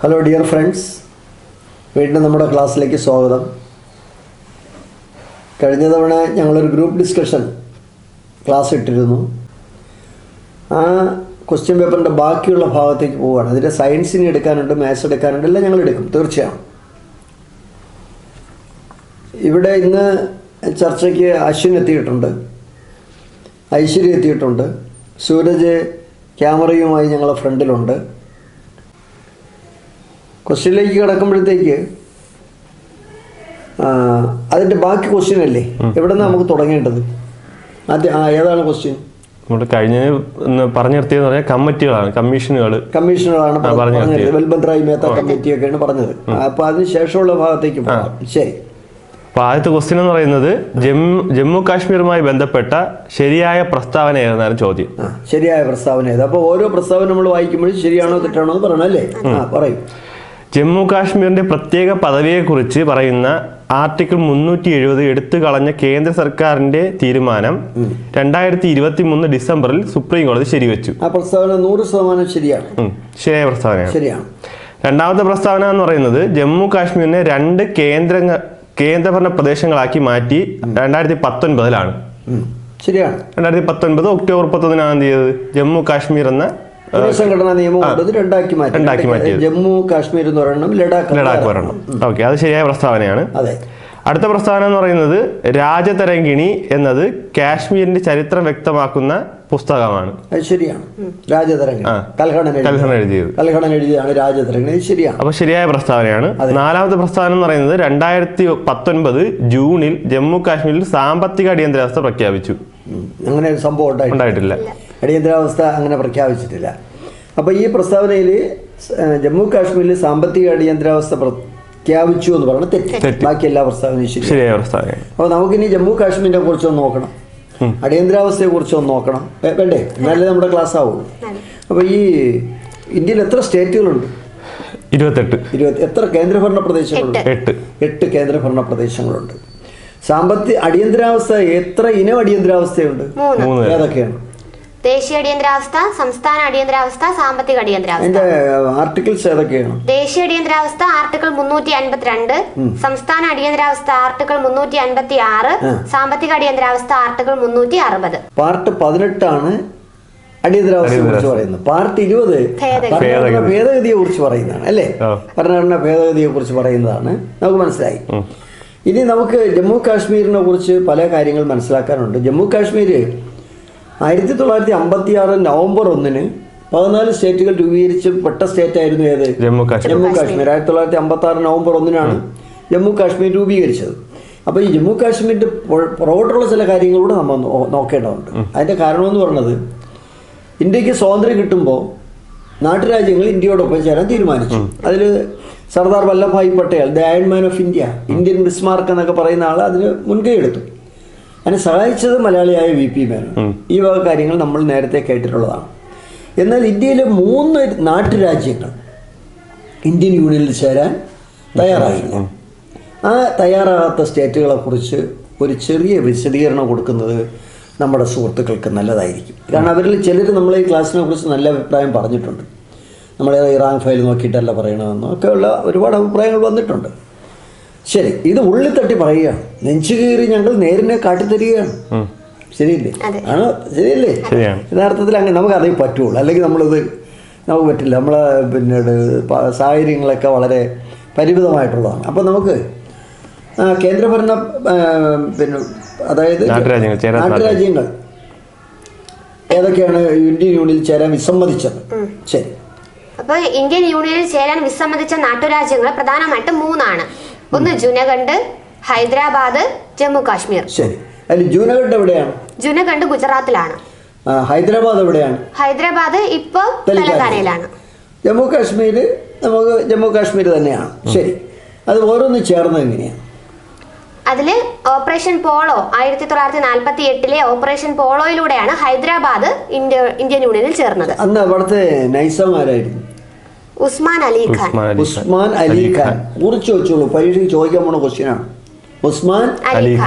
Hello dear friends, വീണ്ടും നമ്മുടെ ക്ലാസ്സിലേക്ക് സ്വാഗതം. കഴിഞ്ഞ തവണ ഞങ്ങളൊരു ഗ്രൂപ്പ് ഡിസ്കഷൻ ക്ലാസ് ഇട്ടിരുന്നു. ആ ക്വസ്റ്റ്യൻ പേപ്പറിൻ്റെ ബാക്കിയുള്ള ഭാഗത്തേക്ക് പോവുകയാണ്. അതിൻ്റെ സയൻസിന് എടുക്കാനുണ്ട്, മാത്സ് എടുക്കാനുണ്ട്, എല്ലാം ഞങ്ങൾ എടുക്കും തീർച്ചയാണ്. ഇവിടെ ഇന്ന് ചർച്ചയ്ക്ക് അശ്വിൻ എത്തിയിട്ടുണ്ട്, ഐശ്വര്യ എത്തിയിട്ടുണ്ട്, സൂരജ് ക്യാമറയുമായി ഞങ്ങളുടെ ഫ്രണ്ടിലുണ്ട്. ക്വസ്റ്റ്യനിലേക്ക് കിടക്കുമ്പോഴത്തേക്ക് അതിൻ്റെ ബാക്കി ക്വസ്റ്റ്യൻ അല്ലേ, എവിടെ നിന്ന് നമുക്ക് തുടങ്ങേണ്ടത്? ആദ്യം ഏതാണ് ക്വസ്റ്റ്യൻ? നമ്മൾ കഴിഞ്ഞ പറഞ്ഞു നിർത്തിയെന്ന് പറഞ്ഞാൽ കമ്മീഷനുകളാണ് പറഞ്ഞത്. ബൽബന്ത് റായ് മേത്ത കമ്മിറ്റിയൊക്കെയാണ് പറഞ്ഞത്. അപ്പോൾ അതിന് ശേഷമുള്ള ഭാഗത്തേക്ക് പോകാം. ശരി. അപ്പോൾ ആദ്യത്തെ ക്വസ്റ്റ്യൻ എന്ന് പറയുന്നത് ജമ്മു കാശ്മീരുമായി ബന്ധപ്പെട്ട ശരിയായ പ്രസ്താവന ഏതെന്നാണ് ചോദ്യം. ശരിയായ പ്രസ്താവന ഏത്? അപ്പോൾ ഓരോ പ്രസ്താവന നമ്മൾ വായിക്കുമ്പോഴും ശരിയാണോ തെറ്റാണോ എന്ന് പറയണം അല്ലേ? പറയും. ജമ്മു കാശ്മീരിന്റെ പ്രത്യേക പദവിയെക്കുറിച്ച് പറയുന്ന ആർട്ടിക്കിൾ 370 എടുത്തു കളഞ്ഞ കേന്ദ്ര സർക്കാരിന്റെ തീരുമാനം 2023 ഡിസംബറിൽ സുപ്രീം കോടതി ശരിവെച്ചു. ആ പ്രസ്താവന 100% ശരിയാണ്. ശരിയായ പ്രസ്താവനയാണ്. ശരിയാണ്. രണ്ടാമത്തെ പ്രസ്താവന എന്ന് പറയുന്നത് ജമ്മു കാശ്മീരിനെ 2 കേന്ദ്രഭരണ പ്രദേശങ്ങളാക്കി മാറ്റി 2019 ശരിയാണ്. 2019 ഒക്ടോബർ 31 എന്ത് ചെയ്തത്? ജമ്മു കാശ്മീർ എന്ന സംഘടനാ നിയമം രണ്ടാക്കി മാറ്റി. ജമ്മു കാശ്മീർ എന്ന് പറയണം, ലഡാക്ക് പറയണം. ഓക്കെ, അത് ശരിയായ പ്രസ്താവനയാണ്. അതെ. അടുത്ത പ്രസ്താവന എന്ന് പറയുന്നത് രാജതരംഗിണി എന്നത് കാശ്മീരിന്റെ ചരിത്രം വ്യക്തമാക്കുന്ന പുസ്തകമാണ്. അത് ശരിയാണ്. രാജതരംഗിണി കൽഹണൻ എഴുതിയതാണ് രാജതരംഗിണി. ശരിയാണ്. അപ്പൊ ശരിയായ പ്രസ്താവനയാണ്. നാലാമത്തെ പ്രസ്താവന എന്ന് പറയുന്നത് 2019 ജൂണിൽ ജമ്മു കാശ്മീരിൽ സാമ്പത്തിക അടിയന്തരാവസ്ഥ പ്രഖ്യാപിച്ചു. അങ്ങനെ ഒരു സംഭവം ഉണ്ടായിട്ടില്ല. അടിയന്തരാവസ്ഥ അങ്ങനെ പ്രഖ്യാപിച്ചിട്ടില്ല. അപ്പോൾ ഈ പ്രസ്താവനയിൽ ജമ്മു കാശ്മീരിൽ സാമ്പത്തിക അടിയന്തരാവസ്ഥ പ്രഖ്യാപിച്ചു എന്ന് പറഞ്ഞാൽ തെറ്റ്. ബാക്കി എല്ലാ പ്രസ്താവനയും ശരിയായ പ്രസ്താവന. അപ്പോൾ നമുക്കിനി ജമ്മു കാശ്മീരിനെ കുറിച്ചൊന്ന് നോക്കണം, അടിയന്തരാവസ്ഥയെ കുറിച്ചൊന്ന് നോക്കണം, വേണ്ടേ? എന്നാലേ നമ്മുടെ ക്ലാസ് ആവുള്ളൂ. അപ്പോൾ ഈ ഇന്ത്യയിൽ എത്ര സ്റ്റേറ്റുകളുണ്ട്? 28. എത്ര കേന്ദ്രഭരണ പ്രദേശങ്ങളുണ്ട്? 8 കേന്ദ്രഭരണ പ്രദേശങ്ങളുണ്ട്. സാമ്പത്തിക അടിയന്തരാവസ്ഥ എത്ര ഇനം അടിയന്തരാവസ്ഥയുണ്ട്? ഏതൊക്കെയാണ്? ദേശീയ അടിയന്തരാവസ്ഥ, സംസ്ഥാന അടിയന്തരാവസ്ഥ, സാമ്പത്തിക അടിയന്തരാവസ്ഥ. ആർട്ടിക്കിൾസ് ഏതൊക്കെയാണ്? ദേശീയ അടിയന്തരാവസ്ഥ ആർട്ടിക്കിൾ 352, സംസ്ഥാന അടിയന്തരാവസ്ഥ ആർട്ടിക്കിൾ 356, സാമ്പത്തിക അടിയന്തരാവസ്ഥ ആർട്ടിക്കിൾ 360. പാർട്ട് 18 ആണ് അടിയന്തരാവസ്ഥയെ കുറിച്ച് പറയുന്നത്. പാർട്ട് 20 ഭേദഗതിയെ കുറിച്ച് പറയുന്നതാണ് അല്ലേ? ഭരണഘടന ഭേദഗതിയെ കുറിച്ച് പറയുന്നതാണ്. നമുക്ക് മനസ്സിലായി. ഇനി നമുക്ക് ജമ്മു കാശ്മീരിനെ കുറിച്ച് പല കാര്യങ്ങൾ മനസ്സിലാക്കാനുണ്ട്. ജമ്മു കാശ്മീർ 1956 നവംബർ 1 14 സ്റ്റേറ്റുകൾ രൂപീകരിച്ചപ്പെട്ട സ്റ്റേറ്റ് ആയിരുന്നു. ഏത്? ജമ്മു കാശ്മീർ. 1956 നവംബർ 1 ജമ്മു കാശ്മീർ രൂപീകരിച്ചത്. അപ്പോൾ ഈ ജമ്മു കാശ്മീരിൻ്റെ പുറകോട്ടുള്ള ചില കാര്യങ്ങളൂടെ നമ്മൾ നോക്കേണ്ടതുണ്ട്. അതിൻ്റെ കാരണമെന്ന് പറയുന്നത്, ഇന്ത്യക്ക് സ്വാതന്ത്ര്യം കിട്ടുമ്പോൾ നാട്ടുരാജ്യങ്ങൾ ഇന്ത്യയോടൊപ്പം ചേരാൻ തീരുമാനിച്ചു. അതിൽ Sardar Vallabhbhai Patel, the iron man of India, Indian Bismarck എന്നൊക്കെ പറയുന്ന ആൾ അതിന് മുൻകൈ എടുത്തു. അതിനെ സഹായിച്ചത് മലയാളിയായ VP മേനോൻ. ഈ വക കാര്യങ്ങൾ നമ്മൾ നേരത്തെ കേട്ടിട്ടുള്ളതാണ്. എന്നാൽ ഇന്ത്യയിലെ 3 നാട്ടുരാജ്യങ്ങൾ ഇന്ത്യൻ യൂണിയനിൽ ചേരാൻ തയ്യാറായില്ല. ആ തയ്യാറാകാത്ത സ്റ്റേറ്റുകളെ കുറിച്ച് ഒരു ചെറിയ വിശദീകരണം കൊടുക്കുന്നത് നമ്മുടെ സുഹൃത്തുക്കൾക്ക് നല്ലതായിരിക്കും. കാരണം അവരിൽ ചിലർ നമ്മളെ ഈ ക്ലാസ്സിനെ കുറിച്ച് നല്ല അഭിപ്രായം പറഞ്ഞിട്ടുണ്ട്. നമ്മളെ റാങ്ക് ഫയൽ നോക്കിയിട്ടല്ല പറയണമെന്നും ഒക്കെയുള്ള ഒരുപാട് അഭിപ്രായങ്ങൾ വന്നിട്ടുണ്ട്. ശരി, ഇത് ഉള്ളിൽ തട്ടി പറയുകയാണ്. നെഞ്ചു കീറി ഞങ്ങൾ നേരിനെ കാട്ടിത്തരികയാണ്. ശരിയല്ലേ? ആണോ? ശരിയല്ലേ? യഥാർത്ഥത്തിൽ അങ്ങനെ നമുക്ക് അതേ പറ്റുള്ളൂ. അല്ലെങ്കിൽ നമുക്ക് പറ്റില്ല. നമ്മളെ പിന്നീട് സാഹചര്യങ്ങളൊക്കെ വളരെ പരിമിതമായിട്ടുള്ളതാണ്. അപ്പോൾ നമുക്ക് കേന്ദ്രഭരണ അതായത് നാട്ടുരാജ്യങ്ങൾ ഏതൊക്കെയാണ് ഇന്ത്യൻ യൂണിയനിൽ ചേരാൻ വിസമ്മതിച്ചത്? ശരി. അപ്പോൾ ഇന്ത്യൻ യൂണിയനിൽ ചേരാൻ വിസമ്മതിച്ച നാട്ടുരാജ്യങ്ങൾ പ്രധാനമായിട്ട് 3. ഒന്ന് ജുനഗണ്ഡ്, ഹൈദരാബാദ്, ജമ്മു കാശ്മീർ. ശരി. അതിൽ ജുനഗണ്ഡ് എവിടെയാണ്? ജുനഗണ്ഡ് ഗുജറാത്തിലാണ്. ഹൈദരാബാദ് എവിടെയാണ്? ഹൈദരാബാദ് ഇപ്പൊ തെലങ്കാനയിലാണ്. ജമ്മു കാശ്മീർ നമുക്ക് ജമ്മു കാശ്മീർ തന്നെയാണ്. ശരി. അത് ഓരോന്നും ചേർന്നത് എങ്ങനെയാണ്? അതില് ഓപ്പറേഷൻ പോളോ 1948 ഓപ്പറേഷൻ പോളോയിലൂടെയാണ് ഹൈദരാബാദ് ഇന്ത്യൻ യൂണിയനിൽ ചേർന്നത്. അന്ന് അവിടുത്തെ നൈസാമാരായിരുന്നു ഉസ്മാൻ അലി ഖാൻ. കുറിച്ച് വെച്ചോളൂ, പരീക്ഷയ്ക്ക് ചോദിക്കാൻ പോണ ക്വസ്റ്റ്യനാണ്. ഉസ്മാൻ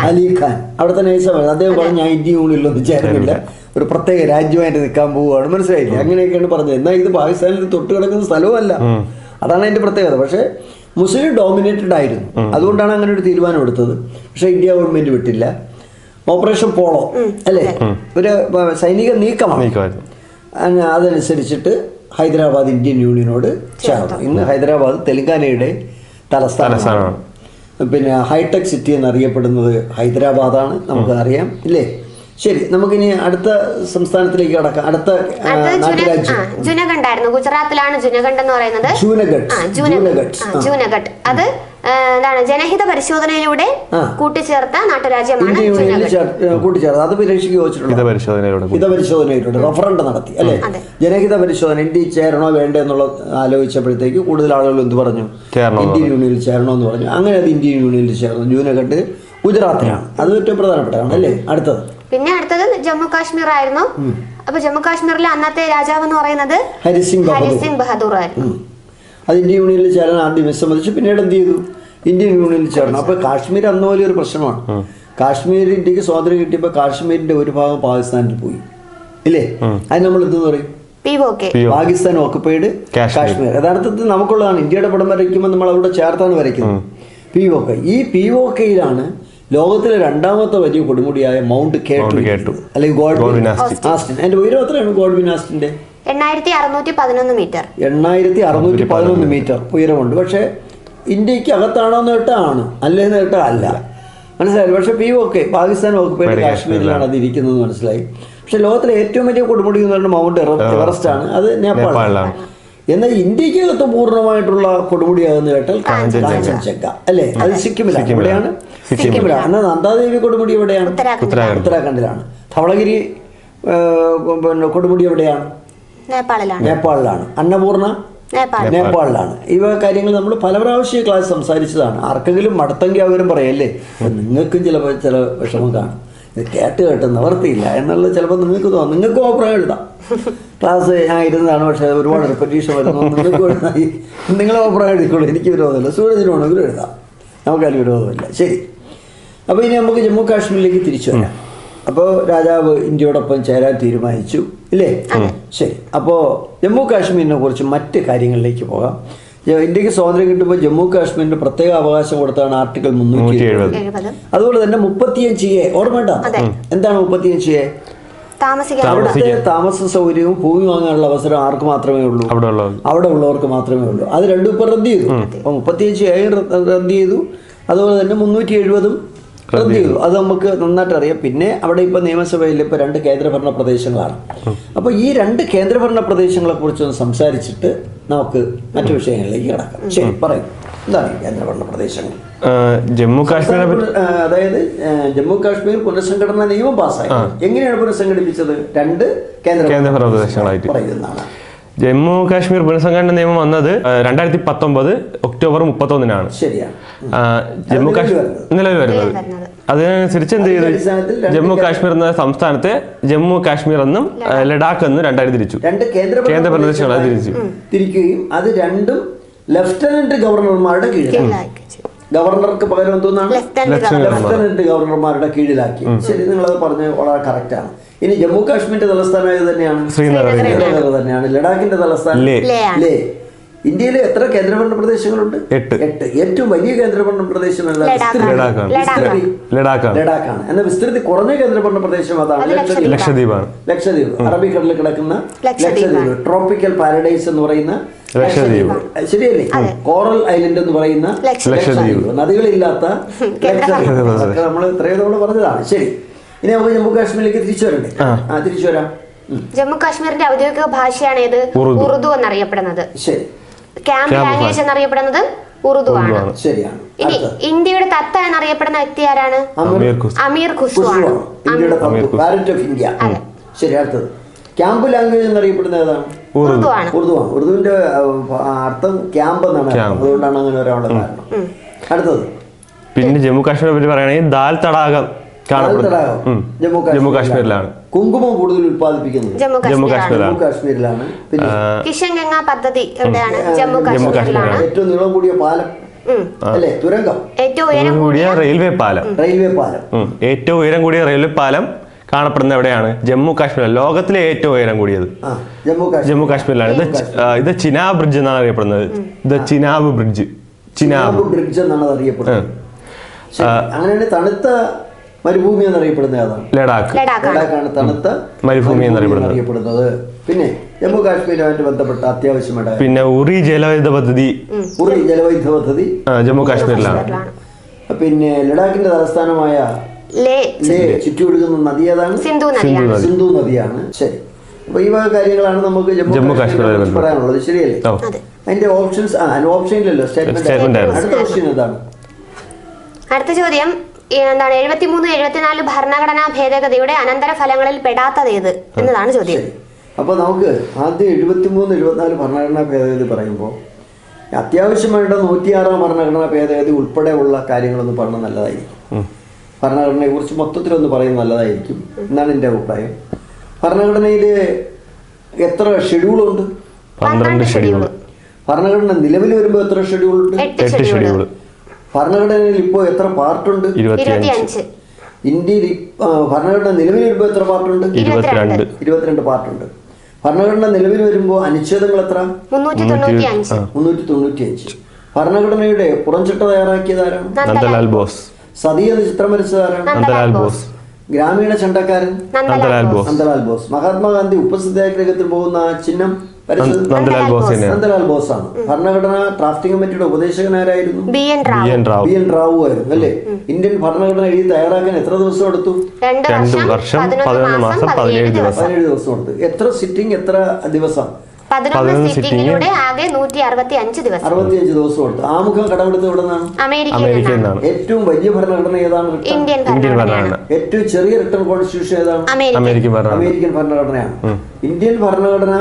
അലി ഖാൻ അവിടുത്തെ നൈസാമായിരുന്നു. അദ്ദേഹം പറഞ്ഞു, ഞാൻ ഇന്ത്യൻ യൂണിയനിലൊന്നും ചേരുന്നില്ല, ഒരു പ്രത്യേക രാജ്യമായിട്ട് നിൽക്കാൻ പോവുകയാണ്. മനസ്സിലായില്ലേ? അങ്ങനെയൊക്കെയാണ് പറഞ്ഞത്. എന്നാൽ ഇത് പാകിസ്ഥാനിൽ തൊട്ട് കിടക്കുന്ന സ്ഥലവുമല്ല. അതാണ് അതിന്റെ പ്രത്യേകത. പക്ഷേ മുസ്ലിം ഡോമിനേറ്റഡ് ആയിരുന്നു, അതുകൊണ്ടാണ് അങ്ങനെ ഒരു തീരുമാനം എടുത്തത്. പക്ഷേ ഇന്ത്യ ഗവൺമെന്റ് വിട്ടില്ല. ഓപ്പറേഷൻ പോളോ അല്ലേ, ഒരു സൈനിക നീക്കമാണ്. അതനുസരിച്ചിട്ട് ഹൈദരാബാദ് ഇന്ത്യൻ യൂണിയനോട് ചേർന്നു. ഇന്ന് ഹൈദരാബാദ് തെലങ്കാനയുടെ തലസ്ഥാനമാണ്. പിന്നെ ഹൈടെക് സിറ്റി എന്നറിയപ്പെടുന്നത് ഹൈദരാബാദാണ്, നമുക്ക് അറിയാം ഇല്ലേ. ശരി, നമുക്കിനി അടുത്ത സംസ്ഥാനത്തിലേക്ക് കടക്കാം. അടുത്ത നാട്ടുരാജ്യം ജുനഗഡ് ആയിരുന്നു. ഗുജറാത്തിലാണ് ജുനഗഡ് എന്ന് പറയുന്നത്. ജൂനഗഡ് അത് എന്താണ്, ജനഹിത പരിശോധനയിലൂടെ കൂട്ടിച്ചേർത്ത നാട്ടുരാജ്യമാണ് കൂട്ടിച്ചേർത്ത്. അത് പരീക്ഷയ്ക്ക് ഹിതപരിശോധനയിലൂടെ റഫറൻഡം നടത്തി അല്ലെ. ജനഹിത പരിശോധന ഇന്ത്യ ചേരണോ വേണ്ടേ എന്നുള്ള ആലോചിച്ചപ്പോഴത്തേക്ക് കൂടുതൽ ആളുകൾ എന്ത് പറഞ്ഞു, ഇന്ത്യൻ യൂണിയനിൽ ചേരണോ എന്ന് പറഞ്ഞു. അങ്ങനെ അത് ഇന്ത്യൻ യൂണിയനിൽ ചേർന്നു. ജൂനഗഡ് ഗുജറാത്തിലാണ്. അത് ഏറ്റവും പ്രധാനപ്പെട്ടതാണ് അല്ലേ. അടുത്തത് പിന്നെ അടുത്തത് ജമ്മു കാശ്മീർ ആയിരുന്നു. അപ്പൊ ജമ്മു കാശ്മീരിലെ അന്നത്തെ രാജാവ് എന്ന് പറയുന്നത് ഹരിസിംഗ് ബഹദൂർ ആയിരുന്നു. അത് ഇന്ത്യൻ യൂണിയനിൽ ചേരാൻ ആദ്യം വിസമ്മതിച്ചു, പിന്നീട് എന്ത് ചെയ്തു, ഇന്ത്യൻ യൂണിയനിൽ ചേർന്നു. അപ്പൊ കാശ്മീർ അന്ന് വലിയൊരു പ്രശ്നമാണ്. കാശ്മീർ ഇന്ത്യക്ക് സ്വാതന്ത്ര്യം കിട്ടിയപ്പോൾ കാശ്മീരിന്റെ ഒരു ഭാഗം പാകിസ്ഥാനിൽ പോയി ഇല്ലേ. അത് നമ്മൾ എന്തെന്ന് പറയും, പാകിസ്ഥാൻ ഓക്കുപ്പൈഡ് കാശ്മീർ. യഥാർത്ഥത്തിൽ നമുക്കുള്ളതാണ്. ഇന്ത്യയുടെ പടം വരയ്ക്കുമ്പോൾ നമ്മൾ അവിടെ ചേർത്താണ് വരയ്ക്കുന്നത്. POK. ഈ POKയിലാണ് ലോകത്തിലെ രണ്ടാമത്തെ വലിയ കൊടുമുടിയായ മൗണ്ട് കേട്ടു അല്ലെങ്കിൽ ഗോഡ്വിൻ ആസ്റ്റിൻ. അതിന്റെ ഉയരം എത്രയാണ് ഗോഡ്വിൻ ആസ്റ്റിന്റെ? 8611 മീറ്റർ. 8611 മീറ്റർ ഉയരമുണ്ട്. പക്ഷേ ഇന്ത്യക്ക് അകത്താണോ എന്ന് കേട്ടാൽ ആണ്, അല്ലേന്ന് കേട്ടാൽ അല്ല. മനസ്സിലായി. പക്ഷെ POK പാകിസ്ഥാൻ ഓക്കുപ്പൈഡ് കാശ്മീരിലാണ് അത് ഇരിക്കുന്നത് മനസ്സിലായി. പക്ഷെ ലോകത്തിലെ ഏറ്റവും വലിയ കൊടുമുടി എന്ന് പറയുന്നത് മൗണ്ട് എവറസ്റ്റ് ആണ്. അത് നേപ്പാളിലാണ്. എന്നാൽ ഇന്ത്യക്കകത്ത് പൂർണ്ണമായിട്ടുള്ള കൊടുമുടിയാകുന്ന കേട്ടാൽ കാഞ്ചൻജംഗ അല്ലേ. അത് സിക്കിമിലാണ്. എവിടെയാണ്? സിക്കിമിലാണ്. എന്നാൽ നന്ദാദേവി കൊടുമുടി എവിടെയാണ്? ഉത്തരാഖണ്ഡിലാണ്. ധവളഗിരി കൊടുമുടി എവിടെയാണ്? നേപ്പാളിലാണ്. അന്നപൂർണ നേപ്പാളിലാണ്. ഇവ കാര്യങ്ങൾ നമ്മൾ പല പ്രാവശ്യം ക്ലാസ് സംസാരിച്ചതാണ്. ആർക്കെങ്കിലും മടുത്തെങ്കിൽ അവരും പറയല്ലേ, നിങ്ങൾക്കും ചില വിഷമം കാണും, ഇത് കേട്ട് നിവർത്തിയില്ല എന്നുള്ളത് ചിലപ്പോൾ നിങ്ങൾക്ക് തോന്നും. നിങ്ങൾക്കും അഭിപ്രായം എഴുതാം. ക്ലാസ് ഞാൻ ഇരുന്നതാണ്, പക്ഷേ ഒരുപാട് റിപ്പറ്റീഷൻ വരുന്നു. നിങ്ങൾക്ക് നിങ്ങളെ അഭിപ്രായം എഴുതിക്കോളൂ, എനിക്ക് വിരോധമില്ല. സൂരജിന് വേണമെങ്കിലും എഴുതാം, നമുക്കതിൽ വിരോധമില്ല. ശരി, അപ്പോൾ ഇനി നമുക്ക് ജമ്മു കാശ്മീരിലേക്ക് തിരിച്ചു വരാം. അപ്പോൾ രാജാവ് ഇന്ത്യയോടൊപ്പം ചേരാൻ തീരുമാനിച്ചു ഇല്ലേ. ശരി, അപ്പോൾ ജമ്മു കാശ്മീരിനെ കുറിച്ച് മറ്റ് കാര്യങ്ങളിലേക്ക് പോകാം. ഇന്ത്യക്ക് സ്വാതന്ത്ര്യം കിട്ടുമ്പോൾ ജമ്മു കാശ്മീരിന് പ്രത്യേക അവകാശം കൊടുത്താണ് ആർട്ടിക്കിൾ 370. അതുപോലെ തന്നെ 35A ഓർമ്മ. എന്താണ് 35A? അവിടുത്തെ താമസ സൗകര്യവും ഭൂമി വാങ്ങാനുള്ള അവസരം ആർക്ക് മാത്രമേ ഉള്ളൂ? അവിടെ ഉള്ളവർക്ക് മാത്രമേ ഉള്ളൂ. അത് രണ്ടും ഇപ്പം റദ്ദ് ചെയ്തു. അപ്പോൾ 35A റദ്ദ് ചെയ്തു, അതുപോലെ തന്നെ 370 റദ്ദ് ചെയ്തു. അത് നമുക്ക് നന്നായിട്ട് അറിയാം. പിന്നെ അവിടെ ഇപ്പം നിയമസഭയിൽ ഇപ്പോൾ 2 കേന്ദ്രഭരണ പ്രദേശങ്ങളാണ്. അപ്പോൾ ഈ 2 കേന്ദ്രഭരണ പ്രദേശങ്ങളെ കുറിച്ചൊന്ന് സംസാരിച്ചിട്ട് നമുക്ക് മറ്റു വിഷയങ്ങളിലേക്ക് കിടക്കാം. ശരി, പറയും. എന്താണ് കേന്ദ്രഭരണ പ്രദേശങ്ങൾ? ജമ്മു കാശ്മീർ, അതായത് ജമ്മു കാശ്മീർ പുനഃസംഘടനാ നിയമം പാസ്സായി. എങ്ങനെയാണ് പുനഃസംഘടിപ്പിച്ചത്? 2 കേന്ദ്രഭരണ പ്രദേശങ്ങളായിട്ട് പറയുന്നതാണ്. ജമ്മു കാശ്മീർ പുനഃസംഘടന നിയമം വന്നത് 2019 ഒക്ടോബർ 31-നാണ്. ശരിയാണ്. ജമ്മു കാശ്മീർ നിലവിൽ വരുന്നത്. അതിനനുസരിച്ച് എന്ത് ചെയ്തു, ജമ്മു കാശ്മീർ എന്ന സംസ്ഥാനത്തെ ജമ്മു കാശ്മീർ എന്നും ലഡാക്ക് എന്നും 2 തിരിച്ചു. 2 കേന്ദ്രപ്രദേശങ്ങളായി തിരിക്കുകയും അത് രണ്ടും ലഫ്റ്റനന്റ് ഗവർണർമാരുടെ കീഴിലാക്കി. ഗവർണർക്ക് പകരം എന്തോന്നാണ്? ലഫ്റ്റനന്റ് ഗവർണർമാരുടെ കീഴിലാക്കി. ശരി, നിങ്ങളത് പറഞ്ഞത് വളരെ കറക്റ്റാണ്. ഇനി ജമ്മു കാശ്മീരിന്റെ തലസ്ഥാനം ഏത് തന്നെയാണ്? ശ്രീനഗർ തന്നെയാണ്. ലഡാക്കിന്റെ തലസ്ഥാനം ലേ. ഇന്ത്യയിൽ എത്ര കേന്ദ്രഭരണ പ്രദേശങ്ങളുണ്ട്? 8. ഏറ്റവും വലിയ കേന്ദ്രഭരണ പ്രദേശം ലഡാക്കാണ്. എന്നാൽ വിസ്തൃതി കുറഞ്ഞ കേന്ദ്രഭരണ പ്രദേശം അതാണ് ലക്ഷദ്വീപ്. അറബിക്കടലിൽ കിടക്കുന്ന ലക്ഷദ്വീപ്, ട്രോപ്പിക്കൽ പാരഡൈസ് എന്ന് പറയുന്ന ലക്ഷദ്വീപ്, ശരിയല്ലേ? കോറൽ ഐലൻഡ് എന്ന് പറയുന്ന ലക്ഷദ്വീപ്, നദികളില്ലാത്ത ലക്ഷദ്വീപ്. നമ്മൾ ഇത്രയും തവണ പറഞ്ഞതാണ്. ശരി, ഇനി നമുക്ക് ജമ്മു കാശ്മീരിലേക്ക് തിരിച്ചു വരണ്ടേ? തിരിച്ചു വരാം. ജമ്മു കാശ്മീരിന്റെ ഔദ്യോഗിക ഭാഷയാണ് ഏത്? ഉറുദു എന്നറിയപ്പെടുന്നത്. ശരി. ക്യാമ്പ് ലാംഗ്വേജ് എന്നറിയപ്പെടുന്നത് ഉറുദു ആണ്. ശരിയാണ്. ഇനി ഇന്ത്യയുടെ തത്ത എന്നറിയപ്പെടുന്ന വ്യക്തി ആരാണ്? അമീർ ഖുസ്രു ആണ്. ശരി, അടുത്തത് ക്യാമ്പ് ലാംഗ്വേജ് എന്നറിയപ്പെടുന്ന ഏതാണ്? ഉറുദു ആണ്. ഉറുദുവിന്റെ അർത്ഥം ക്യാമ്പ് എന്നാണ്, അതുകൊണ്ടാണ് അങ്ങനെ ഒരാളുടെ കാരണം. അടുത്തത് പിന്നെ ജമ്മു കാശ്മീരെ പറ്റി പറയുകയാണെങ്കിൽ ദാൽ തടാകം ജമ്മു കാശ്മീരിലാണ്. കുങ്കുമം കൂടുതൽ ഉത്പാദിപ്പിക്കുന്നത് ജമ്മു കാശ്മീരിലാണ്. കിഷൻ ഗംഗ പദ്ധതി എവിടെയാണ്? ജമ്മു കാശ്മീരിലാണ്. ഏറ്റവും നീളം കൂടിയ പാലം അല്ലേ? തുരങ്കം. ഏറ്റവും ഉയരം കൂടിയ റെയിൽവേ പാലം. ഏറ്റവും ഉയരം കൂടിയ റെയിൽവേ പാലം കാണപ്പെടുന്നത് എവിടെയാണ്? ജമ്മു കാശ്മീർ. ലോകത്തിലെ ഏറ്റവും ഉയരം കൂടിയത് ജമ്മു കാശ്മീരിലാണ്. ഇത് ചിനാബ് ബ്രിഡ്ജ് എന്നാണ് അറിയപ്പെടുന്നത്. ഇത് ചിനാബ് ബ്രിഡ്ജ് എന്നാണ് അറിയപ്പെടുന്നത്. അങ്ങനെയാണ് തണുത്ത മരുഭൂമി എന്നറിയപ്പെടുന്നത് ഏതാണ്? ലഡാക്കാണ് തണുത്ത മരുഭൂമി എന്നറിയപ്പെടുന്നത്. പിന്നെ ജമ്മു കാശ്മീരുമായിട്ട് ബന്ധപ്പെട്ട അത്യാവശ്യമായിട്ട് പിന്നെ ഉറി ജലവൈദ്യുത പദ്ധതി ജമ്മു കാശ്മീരിലാണ്. പിന്നെ ലഡാക്കിന്റെ തലസ്ഥാനമായ ചുറ്റുകൊടുക്കുന്ന നദി ഏതാണ്? സിന്ധു നദിയാണ്. ശരി, അപ്പൊ ഈ വക കാര്യങ്ങളാണ് നമുക്ക് ജമ്മു കാശ്മീർ പറയാനുള്ളത്. ശരിയല്ലേ? അതിന്റെ ഓപ്ഷൻസ് ഓപ്ഷനിലല്ലോ സ്റ്റേറ്റ്മെന്റ്. അടുത്ത ക്വസ്റ്റ്യൻ ഏതാണ്? അടുത്ത ചോദ്യം എന്താണ്? 73, 74 ഭരണഘടനാ ഭേദഗതിയുടെ അനന്തര ഫലങ്ങളിൽ പെടാത്തത് ഏത് എന്നതാണ് ചോദ്യം. അപ്പൊ നമുക്ക് ആദ്യം 73, 74 ഭരണഘടനാ ഭേദഗതി പറയുമ്പോൾ അത്യാവശ്യമായിട്ട് 106 ഭരണഘടനാ ഭേദഗതി ഉൾപ്പെടെയുള്ള കാര്യങ്ങളൊന്ന് പറഞ്ഞാൽ നല്ലതായിരിക്കും. ഭരണഘടനയെ കുറിച്ച് മൊത്തത്തിലൊന്ന് പറയുന്നത് നല്ലതായിരിക്കും എന്നാണ് എൻ്റെ അഭിപ്രായം. ഭരണഘടനയിൽ എത്ര ഷെഡ്യൂളുണ്ട്? 12 ഷെഡ്യൂൾ. ഭരണഘടന നിലവിൽ വരുമ്പോൾ എത്ര ഷെഡ്യൂളുണ്ട്? 8 ഷെഡ്യൂൾ. ഭരണഘടനയിൽ ഇപ്പോൾ എത്ര പാർട്ടുണ്ട്? 25. ഇന്ത്യയിൽ ഭരണഘടന നിലവിൽ വരുമ്പോൾ എത്ര പാർട്ടുണ്ട്? 22 പാർട്ടുണ്ട്. ഭരണഘടന നിലവിൽ വരുമ്പോൾ അനുച്ഛേദങ്ങൾ എത്ര? 395. ഭരണഘടനയുടെ പുറംചട്ട തയ്യാറാക്കിയത് ആരാണ്? നന്ദലാൽ ബോസ്. സതി എന്ന ചിത്രം വരച്ചത് ആരാണ്? നന്ദലാൽ ബോസ്. ഗ്രാമീണ ചണ്ടക്കാരൻ? നന്ദലാൽ ബോസ്. മഹാത്മാഗാന്ധി ഉപ്പ് സത്യാഗ്രഹത്തിൽ പോകുന്ന ചിഹ്നം നന്ദലാൽ ബോസ് ആണ്. ഭരണഘടന ഡ്രാഫ്റ്റിംഗ് കമ്മിറ്റിയുടെ ഉപദേശകനാരായിരുന്നു? ബി എൻ റാവു ആയിരുന്നു അല്ലേ? ഇന്ത്യൻ ഭരണഘടന എഴുതി തയ്യാറാക്കാൻ എത്ര ദിവസം എടുത്തു? 2 വർഷം 11 മാസം 17 ദിവസം എടുത്തു. എത്ര സിറ്റിംഗ്, എത്ര ദിവസം? 11 സിറ്റിംഗിലൂടെ ആകെ 165 ദിവസം. 65 ദിവസം എടുത്തു. ആമുഖം കടമെടുത്ത് എവിടെ നിന്നാണ്? അമേരിക്കയിൽ നിന്നാണ്. ഏറ്റവും വലിയ ഭരണഘടന ഏതാണ്? ഇന്ത്യൻ ഭരണഘടന. ഏറ്റവും ചെറിയ റിട്ടേൺ കോൺസ്റ്റിറ്റ്യൂഷൻ ഏതാണ്? അമേരിക്കൻ ഭരണഘടനയാണ്. ഇന്ത്യൻ ഭരണഘടന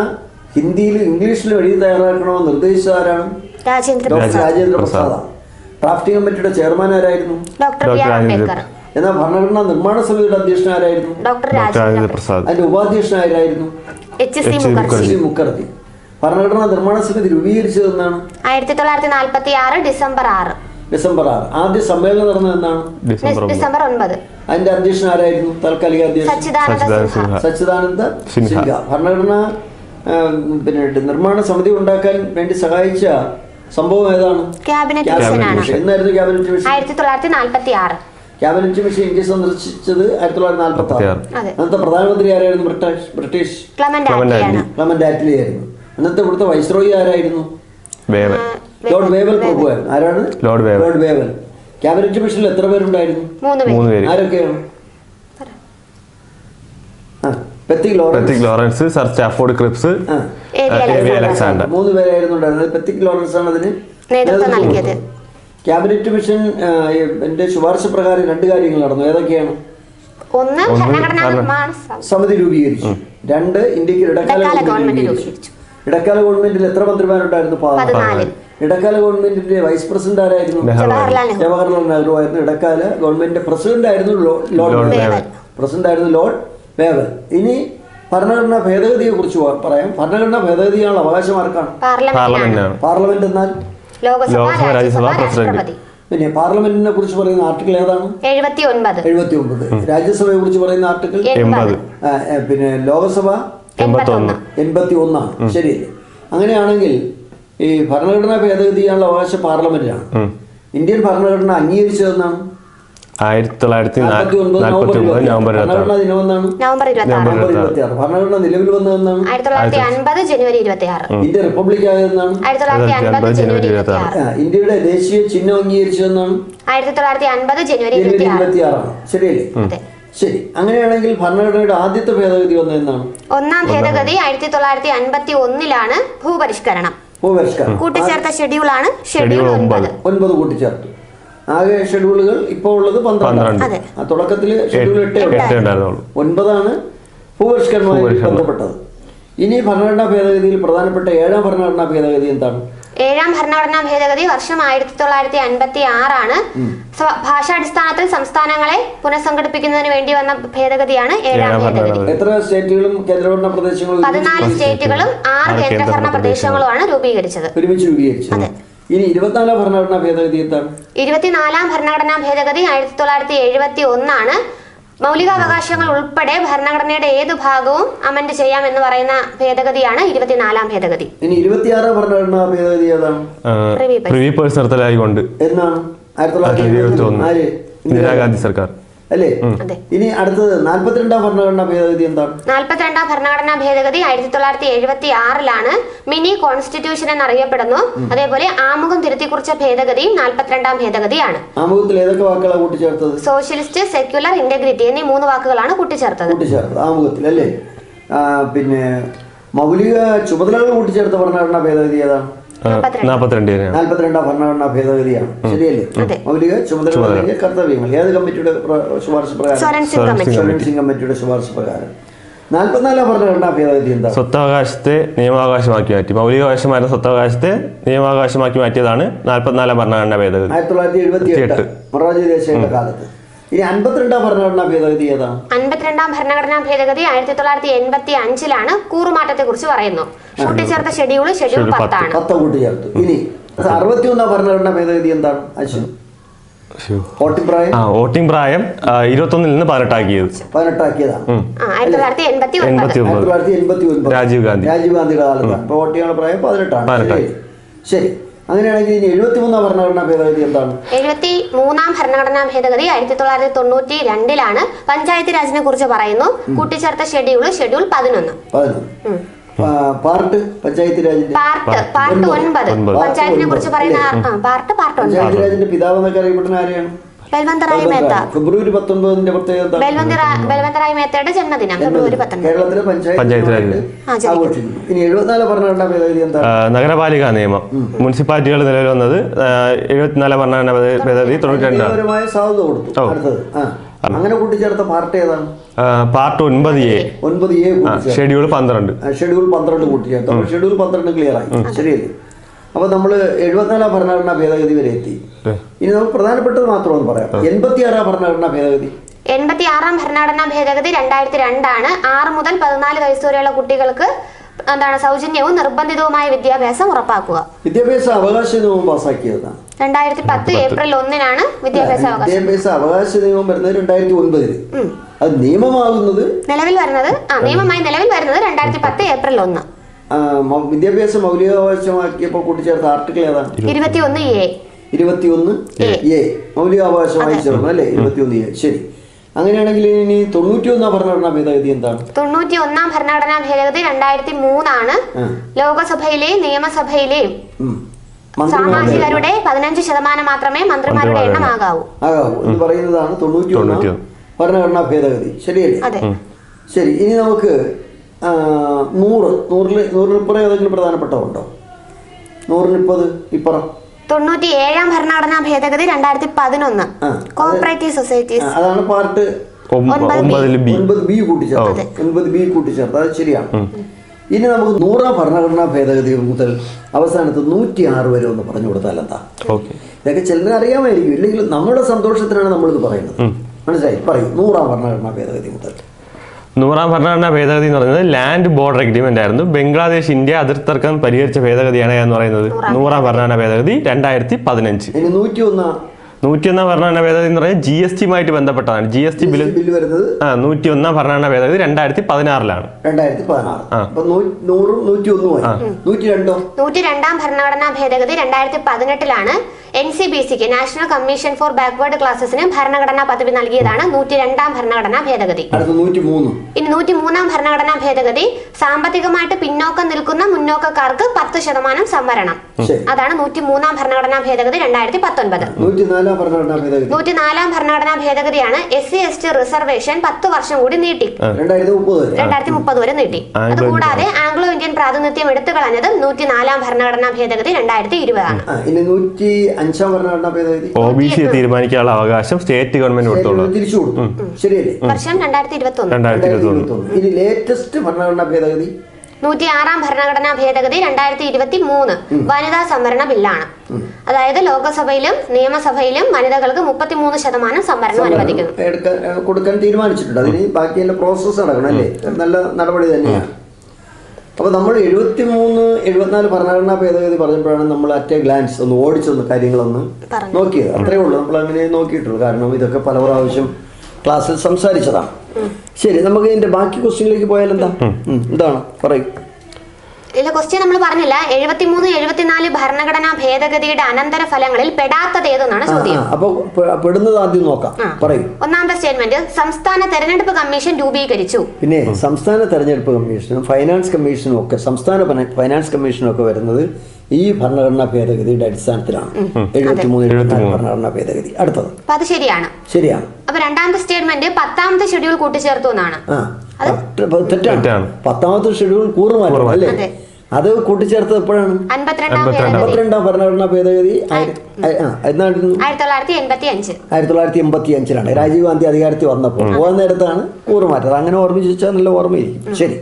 ഹിന്ദിയിലും ഇംഗ്ലീഷിലും എഴുതി തയ്യാറാക്കണമെന്ന് നിർദ്ദേശിച്ചത് ആരാണ്? രാജേന്ദ്ര പ്രസാദ്. ഡ്രാഫ്റ്റിംഗ് കമ്മിറ്റിയുടെ ചെയർമാൻ ആരായിരുന്നു? എന്നാൽ ഭരണഘടനാ നിർമ്മാണ സമിതിയുടെ അധ്യക്ഷൻ ആരായിരുന്നു? അതിന്റെ ഉപാധ്യക്ഷനായിരുന്നു എച്ച് സി മുഖർജി. ഭരണഘടനാ നിർമ്മാണ സമിതി രൂപീകരിച്ചതെന്നാണ്? 1946 ഡിസംബർ 6. ആദ്യ സമ്മേളനം നടന്നത് എന്നാണ്? ഡിസംബർ 9. അതിന്റെ അധ്യക്ഷൻ ആരായിരുന്നു? താൽക്കാലിക അധ്യക്ഷൻ സച്ചിദാനന്ദ സിൻഹ. ഭരണഘടനാ പിന്നെ നിർമ്മാണ സമിതി ഉണ്ടാക്കാൻ വേണ്ടി സഹായിച്ച സംഭവം ഏതാണ്? Cabinet mission. എന്നായിരുന്നു cabinet mission? 1946. Cabinet mission India സന്ദർശിച്ചത് 1946. അന്നത്തെ പ്രധാനമന്ത്രി ആരായിരുന്നു? ബ്രിട്ടീഷ് ക്ലമന്റ് ആറ്റ്ലി ആയിരുന്നു. അന്നത്തെ ഇവിടുത്തെ വൈസ്രോയി ആരായിരുന്നു? ലോർഡ് വേവൽ പ്രഭു ആയിരുന്നു. ആരാണ്? Lord Wavell. ക്യാബിനറ്റ് മിഷനിൽ എത്ര പേരുണ്ടായിരുന്നു? 3 പേര്. ആരൊക്കെയാണ്? Pethick Lawrence, sir Stafford Cripps, Alexander. 3 പേരായിരുന്നു ഉണ്ടായിരുന്നത്. പെത്തിക് ലോറൻസ് ആണ് അതിന് നേതൃത്വം നൽകിയത്. ക്യാബിനറ്റ് മിഷൻ എന്റെ ശുപാർശ പ്രകാരം 2 കാര്യങ്ങൾ നടന്നു. ഏതൊക്കെയാണ്? 1 ഭരണഘടനാ നിർമ്മാണ സമിതി രൂപീകരിച്ചു. 2 ഇന്ത്യക്ക് ഇടക്കാല ഗവൺമെന്റ് രൂപീകരിച്ചു. ഇടക്കാല ഗവൺമെന്റിൽ എത്ര മന്ത്രിമാരുണ്ടായിരുന്നു? 14. ഇടക്കാല ഗവൺമെന്റിന്റെ വൈസ് പ്രസിഡന്റ് ആരായിരുന്നു? ജവഹർലാൽ നെഹ്റു ആയിരുന്നു. ഇടക്കാല ഗവൺമെന്റിന്റെ പ്രസിഡന്റ് ആയിരുന്നു ലോർഡ് വേവൽ. ഇനി ഭരണഘടനാ ഭേദഗതിയെ കുറിച്ച് പറയാം. ഭരണഘടനാ ഭേദഗതി ചെയ്യാനുള്ള അവകാശം ആർക്കാണ്? പാർലമെന്റ് എന്നാൽ ലോകസഭ, രാജ്യസഭ, പ്രസിഡന്റ്. പിന്നെ പാർലമെന്റിനെ കുറിച്ച് പറയുന്ന ആർട്ടിക്കിൾ ഏതാണ്? 79. രാജ്യസഭയെ കുറിച്ച് പറയുന്ന ആർട്ടിക്കിൾ 80. പിന്നെ ലോകസഭ 81 ആണ്. ശരിയല്ലേ? അങ്ങനെയാണെങ്കിൽ ഈ ഭരണഘടനാ ഭേദഗതി ചെയ്യാനുള്ള അവകാശം പാർലമെന്റിനാണ്. ഇന്ത്യൻ ഭരണഘടന അംഗീകരിച്ചതെന്നാണ്? 1949 നവംബർ 26. ഭരണഘടന നിലവിൽ വന്നതെന്നാണ്? 1950 ജനുവരി 26. India republic ആയതെന്നാണ്? 1950 ജനുവരി 26. ഇന്ത്യയുടെ ദേശീയ ചിഹ്നം അംഗീകരിച്ചതെന്നാണ്? 1950 ജനുവരി 26. ശരിയല്ലേ? ശരി. അങ്ങനെയാണെങ്കിൽ ഭരണഘടനയുടെ ആദ്യത്തെ ഭേദഗതി വന്നതെന്നാണ്? ഒന്നാം ഭേദഗതി 1951 ഭൂപരിഷ്കരണം. കൂട്ടിച്ചേർത്ത ഷെഡ്യൂളാണ് ഷെഡ്യൂൾ 9 കൂട്ടിച്ചേർത്തു. ആകെ ഷെഡ്യൂളുകൾ ഇപ്പോൾ ഉള്ളത് 12. തുടക്കത്തിൽ ഷെഡ്യൂൾ 8 ഉണ്ടായിരുന്നുള്ളൂ. 9 ഭൂപരിഷ്കരണവുമായി ബന്ധപ്പെട്ടത്. ഇനി ഭരണഘടനാ ഭേദഗതിയിൽ പ്രധാനപ്പെട്ട 7ാം ഭരണഘടനാ ഭേദഗതി എന്താണ്? 7ാം ഭരണഘടനാ ഭേദഗതി വർഷം 1956. ഭാഷാടിസ്ഥാനത്തിൽ സംസ്ഥാനങ്ങളെ പുനഃസംഘടിപ്പിക്കുന്നതിന് വേണ്ടി വന്ന ഭേദഗതിയാണ് 7ാം ഭേദഗതി. എത്ര സ്റ്റേറ്റുകളും കേന്ദ്രഭരണ പ്രദേശങ്ങളും? 14 സ്റ്റേറ്റുകളും 6 കേന്ദ്രഭരണ പ്രദേശങ്ങളുമാണ് രൂപീകരിച്ചത്. ഒരുമിച്ച് രൂപീകരിച്ചത്. ഇനി 24ാം ഭരണഘടനാ ഭേദഗതി എന്താണ്? 24ാം ഭരണഘടനാ ഭേദഗതി 1971. മൗലികാവകാശങ്ങൾ ഉൾപ്പെടെ ഭരണഘടനയുടെ ഏത് ഭാഗവും അമെന്റ് ചെയ്യാം എന്ന് പറയുന്ന ഭേദഗതിയാണ് 24-ാം ഭേദഗതി. ഇനി 26 ഭരണഘടനാ ഭേദഗതി ഏതാണ്? പ്രിവി പേഴ്സ് നിർത്തലായിക്കൊണ്ട് എന്നാണ്? 1971. ഇന്ദിരാഗാന്ധി സർക്കാർ അല്ലേ? ഇനി അടുത്തത് 42-ാം ഭരണഘടനാ ഭേദഗതി എന്താണ്? 42-ാം ഭരണഘടനാ ഭേദഗതി 1976-ലാണ് മിനി കോൺസ്റ്റിറ്റ്യൂഷൻ എന്നറിയപ്പെടുന്നു. അതേപോലെ ആമുഖം തിരുത്തിക്കുറിച്ച ഭേദഗതിയും 42-ാം ഭേദഗതിയാണ്. ആമുഖത്തിൽ ഏതൊക്കെ വാക്കുകളാണ് കൂട്ടിച്ചേർത്തത്? സോഷ്യലിസ്റ്റ്, സെക്യുലർ, ഇന്റഗ്രിറ്റി എന്നീ 3 വാക്കുകളാണ് കൂട്ടിച്ചേർത്തത് ആമുഖത്തിൽ അല്ലേ? പിന്നെ മൗലിക ചുമതലകൾ കൂട്ടിച്ചേർത്ത ഭരണഘടനാ ഭേദഗതി ഏതാണ്? 42-ാം ഭരണഘടനാ ഭേദഗതിയാണ്. ശരിയല്ലേ? മൗലിക ചുമതലകൾ, കർത്തവ്യങ്ങൾ ഏത് കമ്മിറ്റിയുടെ ശുപാർശ പ്രകാരം? സിംഗ് കമ്മിറ്റിയുടെ ശുപാർശ പ്രകാരം. 44-ാം ഭരണഘടനാ ഭേദഗതി എന്താ? സ്വത്തവകാശത്തെ നിയമാവകാശമാക്കി മാറ്റി. മൗലികാവകാശമായിരുന്ന സ്വത്തവകാശത്തെ നിയമാവകാശമാക്കി മാറ്റിയതാണ് 44-ാം ഭരണഘടനാ ഭേദഗതി 1978 മൊറാർജി ദേശായിയുടെ കാലത്ത്. ഇനി 52-ാം ഭരണഘടനാ ഭേദഗതി ഏതാണ്? 52-ാം ഭരണഘടനാ ഭേദഗതി 1985-ലാണ് കൂറുമാറ്റത്തെ കുറിച്ച് പറയുന്നു. കൂട്ടിച്ചേർത്ത ഷെഡ്യൂൾ 10 ആണ്. 10 കൂട്ടിച്ചേർത്തു. ഇനി 61-ാം ഭരണഘടനാ ഭേദഗതി എന്താണ്? വോട്ടിംഗ് പ്രായം 21-ൽ നിന്ന് 18 ആക്കിയതാണ്. 1989 രാജീവ് ഗാന്ധിയുടെ കാലത്താണ്. വോട്ടിംഗ് പ്രായം 18ആണ്. ശരി. അങ്ങനെയാണെങ്കിൽ ഇനി 73-ാം ഭരണഘടനാ ഭേദഗതി എന്താണ്? 73-ാം ഭരണഘടനാ ഭേദഗതി 1992-ലാണ് പഞ്ചായത്ത് രാജിനെ കുറിച്ച് പറയുന്നു. കൂട്ടിച്ചേർത്ത ഷെഡ്യൂൾ 11. പാർട്ട് പഞ്ചായത്ത് രാജിന്റെ പാർട്ട് 9 പഞ്ചായത്തിനെ കുറിച്ച് പറയുന്ന പാർട്ട് 9. പഞ്ചായത്ത് രാജിന്റെ പിതാവ് എന്നൊക്കെ അറിയപ്പെടുന്ന ആരെയാണ്? ബൽവന്തറായ് മേത്ത. ഫെബ്രുവരി 19 പ്രത്യേകത ബൽവന്തറായ് മേത്തയുടെ ജന്മദിനം ഫെബ്രുവരി 19. കേരളത്തിലെ പഞ്ചായത്ത് രാജ് ആഘോഷിക്കുന്നു. ഇനി 74-ാം ഭരണഘടനാ ഭേദഗതി എന്താണ്? നഗരപാലികാ നിയമം. മുനിസിപ്പാലിറ്റികൾ നിലവിൽ വന്നത് 74-ാം ഭരണഘടനാ ഭേദഗതി 92 സാധുത കൊടുത്തു. അടുത്തത് അങ്ങനെ കൂട്ടിച്ചേർത്ത പാർട്ട് ഏതാണ്? Part 9A schedule 12. ഷെഡ്യൂൾ 12 കൂട്ടിച്ചേർത്തു. ഷെഡ്യൂൾ 12 ക്ലിയർ ആയി. ശരിയല്ലേ? അപ്പൊ നമ്മള് 74-ാം ഭരണഘടനാ ഭേദഗതി വരെ എത്തി. ഇനി നമുക്ക് പ്രധാനപ്പെട്ടത് മാത്രം ഒന്ന് പറയാം. 86-ാം ഭരണഘടനാ ഭേദഗതി. 86-ാം ഭരണഘടനാ ഭേദഗതി 2002 6 മുതൽ 14 വയസ്സ് വരെയുള്ള കുട്ടികൾക്ക് സൗജന്യവും നിർബന്ധിതവുമായ വിദ്യാഭ്യാസം ഉറപ്പാക്കുക. വിദ്യാഭ്യാസ അവകാശ നിയമം പാസാക്കിയതാണ് 2010 ഏപ്രിൽ 1-നാണ് വിദ്യാഭ്യാസ അവകാശ നിയമം വരുന്നത് 2009. അത് നിയമമാകുന്നത് നിയമമായി നിലവിൽ വരുന്നത് 2010 ഏപ്രിൽ 1. വിദ്യാഭ്യാസ മൗലികാവകാശമാക്കിയപ്പോൾ കൂട്ടിച്ചേർത്ത ആർട്ടിക്കിൾ ഏതാണ്? 21A മൗലികാവകാശമായി ചേർന്നു അല്ലേ? 21A. ശരി. അങ്ങനെയാണെങ്കിൽ ഇനി 91-ാം ഭരണഘടനാ ഭേദഗതി എന്താണ്? 91-ാം ഭരണഘടനാ ഭേദഗതി 2003 ലോകസഭയിലെയും നിയമസഭയിലെയും സാമാജികരുടെ 15% മാത്രമേ മന്ത്രിമാരുടെ എണ്ണം ആകാവൂ എന്ന് പറയുന്നതാണ് 91-ാം ഭരണഘടനാ ഭേദഗതി. ശരിയല്ലേ? ശരി. ഇനി നമുക്ക് 100-ൽ ഏതെങ്കിലും പ്രധാനപ്പെട്ടതുണ്ടോ? 100-ൽ ഇപ്പുറം 97-ാം ഭരണഘടനാ ഭേദഗതി 2011 കോഓപ്പറേറ്റീവ് സൊസൈറ്റീസ്. അതാണ് പാർട്ട് 9B കൂട്ടിച്ചേർത്ത്. അത് ശരിയാണ്. ഇനി നമുക്ക് 100-ാം ഭരണഘടനാ ഭേദഗതി മുതൽ അവസാനത്ത് 106 വരെ ഒന്ന് പറഞ്ഞു കൊടുത്താൽ എന്താ? ഇതൊക്കെ ചിലതിന് അറിയാമായിരിക്കും, ഇല്ലെങ്കിൽ നമ്മുടെ സന്തോഷത്തിനാണ് നമ്മളിത് പറയുന്നത്. മനസ്സിലായി? പറയും. 100-ാം ഭരണഘടനാ ഭേദഗതി മുതൽ. 100-ാം ഭരണഘടനാ ഭേദഗതി എന്ന് പറയുന്നത് ലാൻഡ് ബോർഡർ എഗ്രിമെന്റ് ആയിരുന്നു. ബംഗ്ലാദേശ് ഇന്ത്യ അതിർത്തർക്കം പരിഹരിച്ച ഭേദഗതിയാണ് എന്ന് പറയുന്നത് 100-ാം ഭരണഘടനാ ഭേദഗതി 2015. 101-ാം ഭരണഘടനാ ഭേദഗതി എന്ന് പറയുന്നത് GST യുമായിട്ട് ബന്ധപ്പെട്ടതാണ്. GST ബില്ല് വരുന്നത് 101-ാം ഭരണഘടനാ ഭേദഗതി 2016-ലാണ്. 102-ാം ഭരണഘടനാ ഭേദഗതി 2018-ലാണ്. NCBCക്ക് നാഷണൽ കമ്മീഷൻ ഫോർ ബാക്ക്വേർഡ് ക്ലാസസിന് ഭരണഘടനാ പദവി നൽകിയതാണ് 102-ാം ഭരണഘടനാ ഭേദഗതി. ഇനി 103-ാം ഭരണഘടനാ ഭേദഗതി സാമ്പത്തികമായിട്ട് പിന്നോക്കം നിൽക്കുന്ന മുന്നോക്കക്കാർക്ക് 10% സംവരണം. അതാണ് 103-ാം ഭരണഘടനാ ഭേദഗതി 2019. 104-ാം ഭരണഘടനാ ഭേദഗതിയാണ് SC/ST റിസർവേഷൻ 10 വർഷം കൂടി നീട്ടി 2030 വരെ നീട്ടി. അതുകൂടാതെ ആംഗ്ലോ ഇന്ത്യൻ പ്രാതിനിധ്യം എടുത്തു കളഞ്ഞത് 104-ാം ഭരണഘടനാ ഭേദഗതി 2020 ആണ്. OBC തീരുമാനിക്കാനുള്ള അവകാശം സ്റ്റേറ്റ് ഗവൺമെന്റ് തിരിച്ചു കൊടുത്തു. ശരിയല്ലേ? വർഷം 2021. ഇനി ലേറ്റസ്റ്റ് ഭരണഘടനാ ഭേദഗതി 106-ാം ഭരണഘടനാ ഭേദഗതി 2023 വനിതാ സംവരണ ബില്ലാണ്. അതായത് ലോകസഭയിലും നിയമസഭയിലും വനിതകൾക്ക് 33% സംവരണം അനുവദിക്കുന്നു. കൊടുക്കാൻ തീരുമാനിച്ചിട്ടുണ്ട്. അതിന് ബാക്കി പ്രോസസ്സ് നടക്കണം അല്ലേ? നല്ല നടപടി തന്നെയാണ്. അപ്പോൾ നമ്മൾ 73-74 ഭരണഘടനാ ഭേദഗതി പറഞ്ഞപ്പോഴാണ് നമ്മൾ അറ്റ് എ ഗ്ലാൻസ് ഒന്ന് ഓടിച്ചൊന്ന് കാര്യങ്ങളൊന്ന് നോക്കിയത്. അത്രയേ ഉള്ളൂ. നമ്മൾ അങ്ങനെ നോക്കിയിട്ടുള്ളൂ. കാരണം ഇതൊക്കെ പല പ്രാവശ്യം ക്ലാസ്സിൽ സംസാരിച്ചതാണ്. ശരി, നമുക്ക് ഇതിന്റെ ബാക്കി ക്വസ്റ്റ്യനിലേക്ക് പോയാൽ എന്താണ് പറയൂ. ഇതിലെ ക്വസ്റ്റ്യൻ നമ്മൾ പറഞ്ഞില്ല. 73, 74 ഭരണഘടനാ ഭേദഗതിയുടെ അനന്തര ഫലങ്ങളിൽ പെടാത്തത് ഏതെന്നാണ് ചോദ്യം. അപ്പൊ പെടുന്നത് ആദ്യം നോക്കാം, പറയൂ. ഒന്നാമത്തെ സ്റ്റേറ്റ്മെന്റ്, സംസ്ഥാന തെരഞ്ഞെടുപ്പ് കമ്മീഷൻ രൂപീകരിച്ചു. പിന്നെ സംസ്ഥാന തെരഞ്ഞെടുപ്പ് കമ്മീഷനും ഫൈനാൻസ് കമ്മീഷനും ഒക്കെ, സംസ്ഥാന ഫൈനാൻസ് കമ്മീഷനും ഒക്കെ വരുന്നത് ഈ ഭരണഘടനാ ഭേദഗതിയുടെ അടിസ്ഥാനത്തിലാണ്. 73 ഭരണഘടനാ ഭേദഗതി. അടുത്തത് അത് ശരിയാണ്. ശരിയാണ്. അപ്പൊ രണ്ടാമത്തെ സ്റ്റേറ്റ്മെന്റ് 10ാമത്തെ ഷെഡ്യൂൾ കൂട്ടിച്ചേർത്തു എന്നാണ്. തെറ്റാണ്. 10ാമത്തെ ഷെഡ്യൂൾ കൂറുമാറ്റം അല്ലേ? അത് കൂട്ടിച്ചേർത്തത് എപ്പോഴാണ്? 52ാം ഭരണഘടനാ ഭേദഗതി 1985 രാജീവ് ഗാന്ധി അധികാരത്തിൽ വന്നപ്പോൾ പോകാൻ നേരത്താണ് കൂറുമാറ്റം. അങ്ങനെ ഓർമ്മിച്ച് വെച്ചാൽ നല്ല ഓർമ്മയിരിക്കും. ശരി,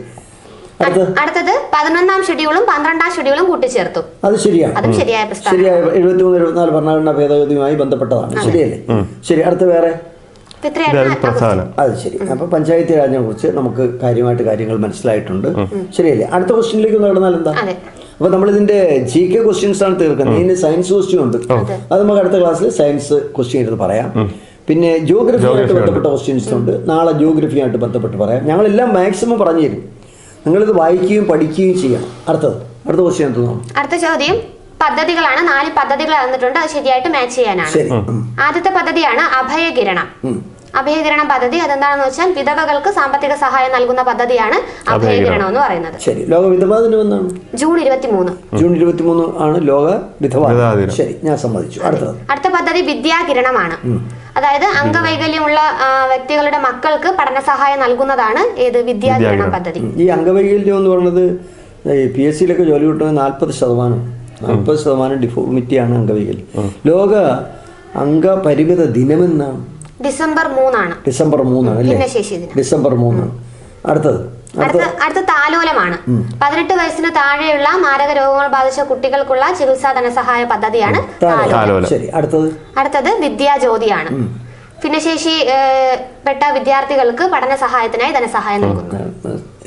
അടുത്തത് 11ാം ഷെഡ്യൂളും 12ാം ഷെഡ്യൂളും കൂട്ടിച്ചേർത്തു. അത് ശരിയാണ്. അതും ശരിയായ 73, 74 ഭരണഘടനാ ഭേദഗതിയുമായി ബന്ധപ്പെട്ടതാണ്. ശരിയല്ലേ? ശരി, അടുത്ത വേറെ. അത് ശരി. അപ്പൊ പഞ്ചായത്ത് രാജിനെ കുറിച്ച് നമുക്ക് കാര്യമായിട്ട് കാര്യങ്ങൾ മനസ്സിലായിട്ടുണ്ട്. ശരിയല്ലേ? അടുത്ത ക്വസ്റ്റ്യനിലേക്ക് നടന്നാൽ എന്താ? അപ്പൊ നമ്മൾ ഇതിന്റെ GK ക്വസ്റ്റ്യൻസ് ആണ് തീർക്കുന്നത്. ഇതിന് സയൻസ് ക്വസ്റ്റ്യൻ ഉണ്ട്. അത് നമുക്ക് അടുത്ത ക്ലാസ്സിൽ സയൻസ് ക്വസ്റ്റ്യൻ എടുത്ത് പറയാം. പിന്നെ ജിയോഗ്രഫിയായിട്ട് ബന്ധപ്പെട്ട ക്വസ്റ്റ്യൻസ് ഉണ്ട്. നാളെ ജിയോഗ്രഫിയായിട്ട് ബന്ധപ്പെട്ട് പറയാം. ഞങ്ങളെല്ലാം മാക്സിമം പറഞ്ഞു തരും. നിങ്ങളിത് വായിക്കുകയും പഠിക്കുകയും ചെയ്യണം. അടുത്ത ക്വസ്റ്റ്യൻ തോന്നുന്നു. അടുത്ത ചോദ്യം പദ്ധതികളാണ്. 4 പദ്ധതികൾ തന്നിട്ടുണ്ട്. അത് ശരിയായിട്ട് മാച്ച് ചെയ്യാനാണ്. ആദ്യത്തെ പദ്ധതിയാണ് അഭയകിരണം. അഭയകിരണം പദ്ധതി അതെന്താണെന്ന് വെച്ചാൽ വിധവകൾക്ക് സാമ്പത്തിക സഹായം നൽകുന്ന പദ്ധതിയാണ് അഭയകിരണം എന്ന് പറയുന്നത്. ശരി, ലോക വിധവാ ദിനം എന്നാണ്? ജൂൺ 23. ജൂൺ 23 ആണ് ലോക വിധവാ ദിനം. ശരി, ഞാൻ സമ്മതിച്ചു. അടുത്ത പദ്ധതി വിദ്യാകിരണമാണ്. അതായത് അംഗവൈകല്യമുള്ള വ്യക്തികളുടെ മക്കൾക്ക് പഠന സഹായം നൽകുന്നതാണ് ഏത് വിദ്യാകിരണം പദ്ധതി. ഈ അംഗവൈകല്യം എന്ന് പറയുന്നത് PSCയിലൊക്കെ ജോലി കിട്ടുന്നത് 40% ഡിഫോർമിറ്റിയാണ് അംഗവൈകല്യം. ലോക അംഗപരിമിത ദിനമെന്നാണ് ഡിസംബർ 3 ആണ്. ഡിസംബർ 3 ആണ് അല്ലേ? ഡിസംബർ 3 ആണ്. അടുത്ത താലോലമാണ്. 18 വയസ്സിന് താഴെയുള്ള മാരക രോഗങ്ങൾ ബാധിച്ച കുട്ടികൾക്കുള്ള ചികിത്സാ ധനസഹായ പദ്ധതിയാണ് താലോലം. അടുത്തത് വിദ്യാജ്യോതിയാണ്. ഭിന്നശേഷി പെട്ട വിദ്യാർത്ഥികൾക്ക് പഠന സഹായത്തിനായി ധനസഹായം നൽകുന്നു.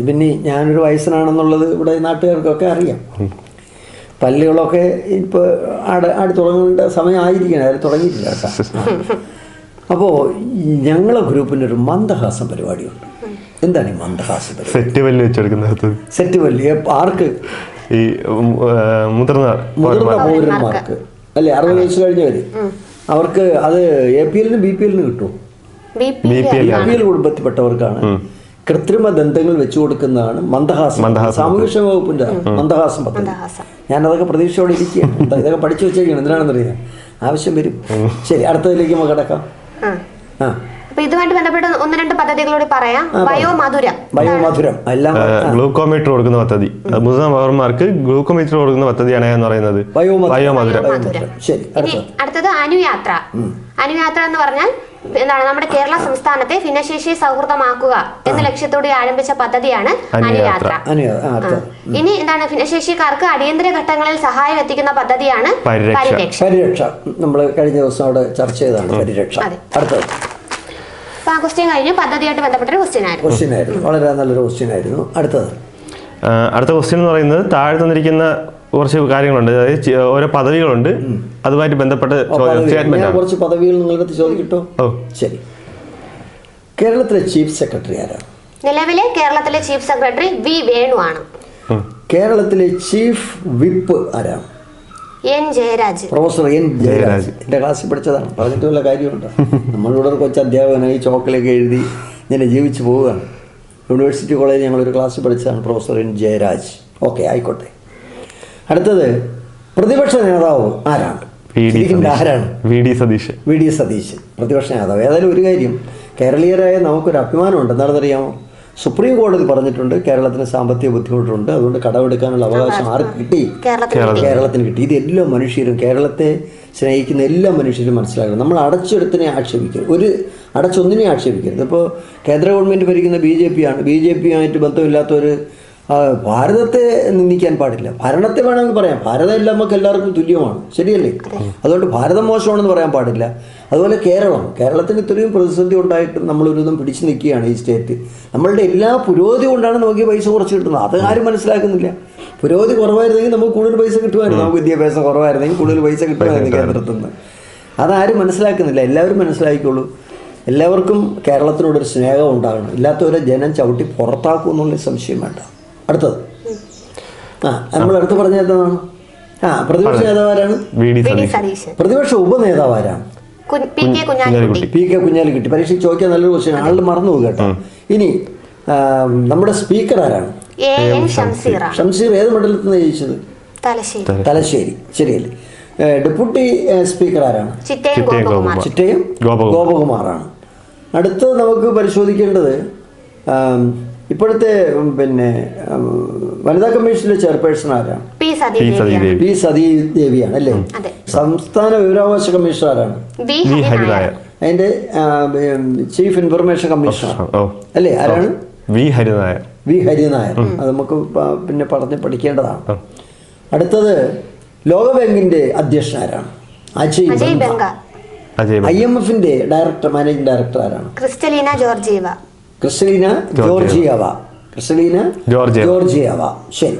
പിന്നെ ഞാനൊരു വയസ്സനാണെന്നുള്ളത് ഇവിടെ നാട്ടുകാർക്കൊക്കെ അറിയാം. പള്ളികളൊക്കെ ഇപ്പൊ ആട് തുടങ്ങേണ്ട സമയമായിരിക്കണം, അതിൽ തുടങ്ങിയിട്ടില്ല കേട്ടോ. അപ്പോൾ ഞങ്ങളെ ഗ്രൂപ്പിൻ്റെ ഒരു മന്ദഹാസം പരിപാടിയുണ്ട്. എന്താണ് ഈ മന്ദഹാസം പരിപാടി? സെറ്റ് വല്ലി ആർക്ക്? ഈ മുതിർന്ന പൗരന്മാർക്ക് അല്ലേ? 60 വയസ്സ് കഴിഞ്ഞവര്. അവർക്ക് അത് APL BPL കിട്ടും. BPL കുടുംബത്തിൽപ്പെട്ടവർക്കാണ് കൃത്രിമ ദന്തങ്ങൾ വെച്ചു കൊടുക്കുന്നതാണ് മന്ദഹാസം. സാമൂഹ്യക്ഷേമ വകുപ്പിന്റെ മന്ദഹാസം പദ്ധതി. ഞാനതൊക്കെ പ്രതീക്ഷയോടെ ഇരിക്കുകയാണ്. ഇതൊക്കെ പഠിച്ചു വെച്ചേക്കാണ്. എന്തിനാണെന്നറിയാം, ആവശ്യം വരും. ശരി, അടുത്തതിലേക്ക് നമുക്ക് കിടക്കാം. അപ്പൊ ഇതുമായിട്ട് ബന്ധപ്പെട്ട് 1-2 പദ്ധതികളോട് പറയാം. വയോമധുരം എല്ലാം ഗ്ലൂക്കോമീറ്റർ കൊടുക്കുന്ന പദ്ധതി, മുതിർന്ന പൗരന്മാർക്ക് ഗ്ലൂക്കോമീറ്റർ കൊടുക്കുന്ന പദ്ധതിയാണ് എന്ന് പറയുന്നത് വയോമധുരം. അടുത്തത് അനുയാത്ര. അനുയാത്ര എന്ന് പറഞ്ഞാൽ എന്താണ്? നമ്മുടെ കേരള സംസ്ഥാനത്തെ ഭിന്നശേഷി സൗഹൃദമാക്കുക എന്ന ലക്ഷ്യത്തോടെ ആരംഭിച്ച പദ്ധതിയാണ് അനുയാത്ര. ഇനി എന്താണ്? ഭിന്നശേഷിക്കാർക്ക് അടിയന്തര ഘട്ടങ്ങളിൽ സഹായം എത്തിക്കുന്ന പദ്ധതിയാണ് പരിരക്ഷ. നമ്മൾ കഴിഞ്ഞ ദിവസം അവിടെ ചർച്ച ചെയ്തതാണ് പരിരക്ഷ. അടുത്തത് ആ ക്വസ്റ്റ്യൻ കഴിഞ്ഞു. പദ്ധതിയായിട്ട് ബന്ധപ്പെട്ട ക്വസ്റ്റ്യൻ ആയിരുന്നു. വളരെ നല്ലൊരു ക്വസ്റ്റ്യൻ ആയിരുന്നു. അടുത്ത ക്വസ്റ്റ്യൻ എന്ന് പറയുന്നത് താഴെ തന്നിരിക്കുന്ന കുറച്ച് കാര്യങ്ങളുണ്ട്. അതായത് ഓരോ പദവികളുണ്ട്, അതുമായിട്ട് ബന്ധപ്പെട്ട കുറച്ച് പദവികൾ നിങ്ങൾക്ക് ചോദിക്കട്ടോ? ശരി. കേരളത്തിലെ ചീഫ് സെക്രട്ടറി ആരാണ്? നിലവിലെ കേരളത്തിലെ ചീഫ് സെക്രട്ടറി വി വേണു ആണ്. കേരളത്തിലെ ചീഫ് വിപ്പ് ആരാണ്? Professor N Jayaraj. എന്റെ ക്ലാസ്സിൽ പഠിച്ചതാണ്, പറഞ്ഞിട്ട് വല്ല കാര്യമുണ്ടോ? നമ്മളിവിടെ ഒരു കൊച്ചു അധ്യാപകനായി ചോക്കിലൊക്കെ എഴുതി ഇങ്ങനെ ജീവിച്ചു പോവുകയാണ്. യൂണിവേഴ്സിറ്റി കോളേജിൽ ഞങ്ങളൊരു ക്ലാസ്സിൽ പഠിച്ചതാണ് പ്രൊഫസർ എൻ ജയരാജ്. ഓക്കെ, ആയിക്കോട്ടെ. അടുത്തത് പ്രതിപക്ഷ നേതാവ് ആരാണ്? വി ഡി സതീശൻ പ്രതിപക്ഷ നേതാവ്. ഏതായാലും ഒരു കാര്യം, കേരളീയരായ നമുക്കൊരു അഭിമാനമുണ്ട്. എന്താണെന്നറിയാമോ? സുപ്രീം കോടതി പറഞ്ഞിട്ടുണ്ട് കേരളത്തിന് സാമ്പത്തിക ബുദ്ധിമുട്ടുണ്ട്, അതുകൊണ്ട് കടമെടുക്കാനുള്ള അവകാശം ആർക്ക് കിട്ടി? കേരളത്തിന് കിട്ടി. ഇത് എല്ലാ മനുഷ്യരും, കേരളത്തെ സ്നേഹിക്കുന്ന എല്ലാ മനുഷ്യരും മനസ്സിലാക്കണം. നമ്മൾ അടച്ചെടുത്തിനെ ആക്ഷേപിക്കരുത്, അടച്ചൊന്നിനെ ആക്ഷേപിക്കരുത്. ഇപ്പോൾ കേന്ദ്ര ഗവൺമെൻറ് ഭരിക്കുന്ന BJP ആണ്. BJP-യുമായിട്ട് ബന്ധമില്ലാത്തൊരു ഭാരതത്തെ നിന്ദിക്കാൻ പാടില്ല. ഭരണത്തെ വേണമെങ്കിൽ പറയാം. ഭാരതം എല്ലാം നമുക്ക് എല്ലാവർക്കും തുല്യമാണ്, ശരിയല്ലേ? അതുകൊണ്ട് ഭാരതം മോശമാണെന്ന് പറയാൻ പാടില്ല. അതുപോലെ കേരളത്തിന് ഇത്രയും പ്രതിസന്ധി ഉണ്ടായിട്ടും നമ്മളൊരുവിധം പിടിച്ചു നിൽക്കുകയാണ് ഈ സ്റ്റേറ്റ്. നമ്മളുടെ എല്ലാ പുരോഗതി കൊണ്ടാണ് നമുക്ക് പൈസ കുറച്ച് കിട്ടുന്നത്. അത് ആരും മനസ്സിലാക്കുന്നില്ല. പുരോഗതി കുറവായിരുന്നെങ്കിൽ നമുക്ക് കൂടുതൽ പൈസ കിട്ടുമായിരുന്നു. നമുക്ക് വിദ്യാഭ്യാസം കുറവായിരുന്നെങ്കിൽ കൂടുതൽ പൈസ കിട്ടുമായിരുന്നു കേന്ദ്രത്തിൽ നിന്ന്. അതാരും മനസ്സിലാക്കുന്നില്ല. എല്ലാവരും മനസ്സിലാക്കിക്കോളൂ. എല്ലാവർക്കും കേരളത്തിനോടൊരു സ്നേഹം ഉണ്ടാകണം. ഇല്ലാത്തവരെ ജനം ചവിട്ടി പുറത്താക്കും എന്നുള്ള സംശയം വേണ്ട. അടുത്തത് നമ്മൾ അടുത്ത് പറഞ്ഞ എന്താണ്? പ്രതിപക്ഷ നേതാവാരാണ്? പ്രതിപക്ഷ ഉപനേതാവാരാണ്? P K Kunhalikutty. പരീക്ഷയ്ക്ക് ചോദിക്കാൻ നല്ലൊരു ക്വസ്റ്റ്യൻ, ആളുകൾ മറന്നു പോകും കേട്ടോ. ഇനി നമ്മുടെ സ്പീക്കർ ആരാണ്? ഷംസീർ. ഏത് മണ്ഡലത്തിൽ നിന്ന് ജയിച്ചത്? തലശ്ശേരി. ശരിയല്ലേ? ഡെപ്യൂട്ടി സ്പീക്കർ ആരാണ്? ചിറ്റയം ഗോപകുമാറാണ്. അടുത്തത് നമുക്ക് പരിശോധിക്കേണ്ടത് ഇപ്പോഴത്തെ വനിതാ കമ്മീഷനിലെ ചെയർപേഴ്സൺ ആരാണ്? പി സതീദേവിയാണ് അല്ലേ? സംസ്ഥാന വിവരാവകാശ കമ്മീഷണർ ആരാണ്? അതിന്റെ ചീഫ് ഇൻഫർമേഷൻ കമ്മീഷണർ അല്ലേ? ആരാണ്? വി ഹരിനായർ. അത് നമുക്ക് പിന്നെ പഠിക്കേണ്ടതാണ്. അടുത്തത് ലോകബാങ്കിന്റെ അധ്യക്ഷൻ ആരാണ്? അജയ് ബംഗ. IMF മാനേജിംഗ് ഡയറക്ടർ ആരാണ്? ക്രിസ്റ്റലീന ജോർജിയവ. ശരി.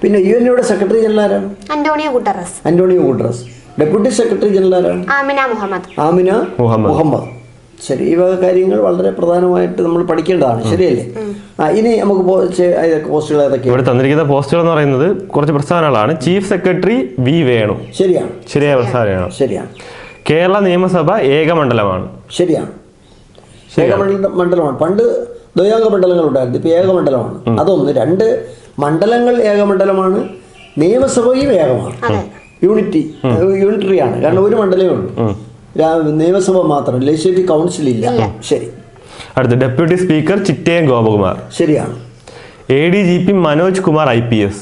പിന്നെ UN സെക്രട്ടറി ജനറൽ ആരാണ്? Antonio Guterres. Deputy secretary general ആരാണ്? ആമിന മുഹമ്മദ്. ശരി. ഈ വക കാര്യങ്ങൾ വളരെ പ്രധാനമായിട്ട് നമ്മൾ പഠിക്കേണ്ടതാണ്. ശരിയല്ലേ? ഇനി നമുക്ക് പോസ്റ്റുകൾ ഏതൊക്കെയാണ് ഇവിടെ തന്നിരിക്കുന്ന പോസ്റ്റുകൾ എന്ന് പറയുന്നത്? കുറച്ച് പ്രസ്താവനകളാണ്. Chief secretary V Venu. ശരിയാണ്. ശരിയായ പ്രസ്താവനയാണ്. ശരിയാണ്. കേരള നിയമസഭ ഏകമണ്ഡലമാണ്. ശരിയാണ്. ഏകമണ്ഡലമാണ്. പണ്ട് ദ്വയാംഗ മണ്ഡലങ്ങൾ ഉണ്ടായിരുന്നു, ഇപ്പൊ ഏകമണ്ഡലമാണ്. അതൊന്ന്. 2 മണ്ഡലങ്ങൾ ഏകമണ്ഡലമാണ്, നിയമസഭയും ഏകമാണ്. യൂണിറ്ററി ആണ്. കാരണം ഒരു മണ്ഡലമേ ഉള്ളൂ, നിയമസഭ മാത്രം, ലെജിസ്ലേറ്റീവ് കൗൺസിൽ ഇല്ല. ശരി. അടുത്ത ഡെപ്യൂട്ടി സ്പീക്കർ ചിറ്റയം ഗോപകുമാർ. ശരിയാണ്. ADGP Manoj Kumar IPS.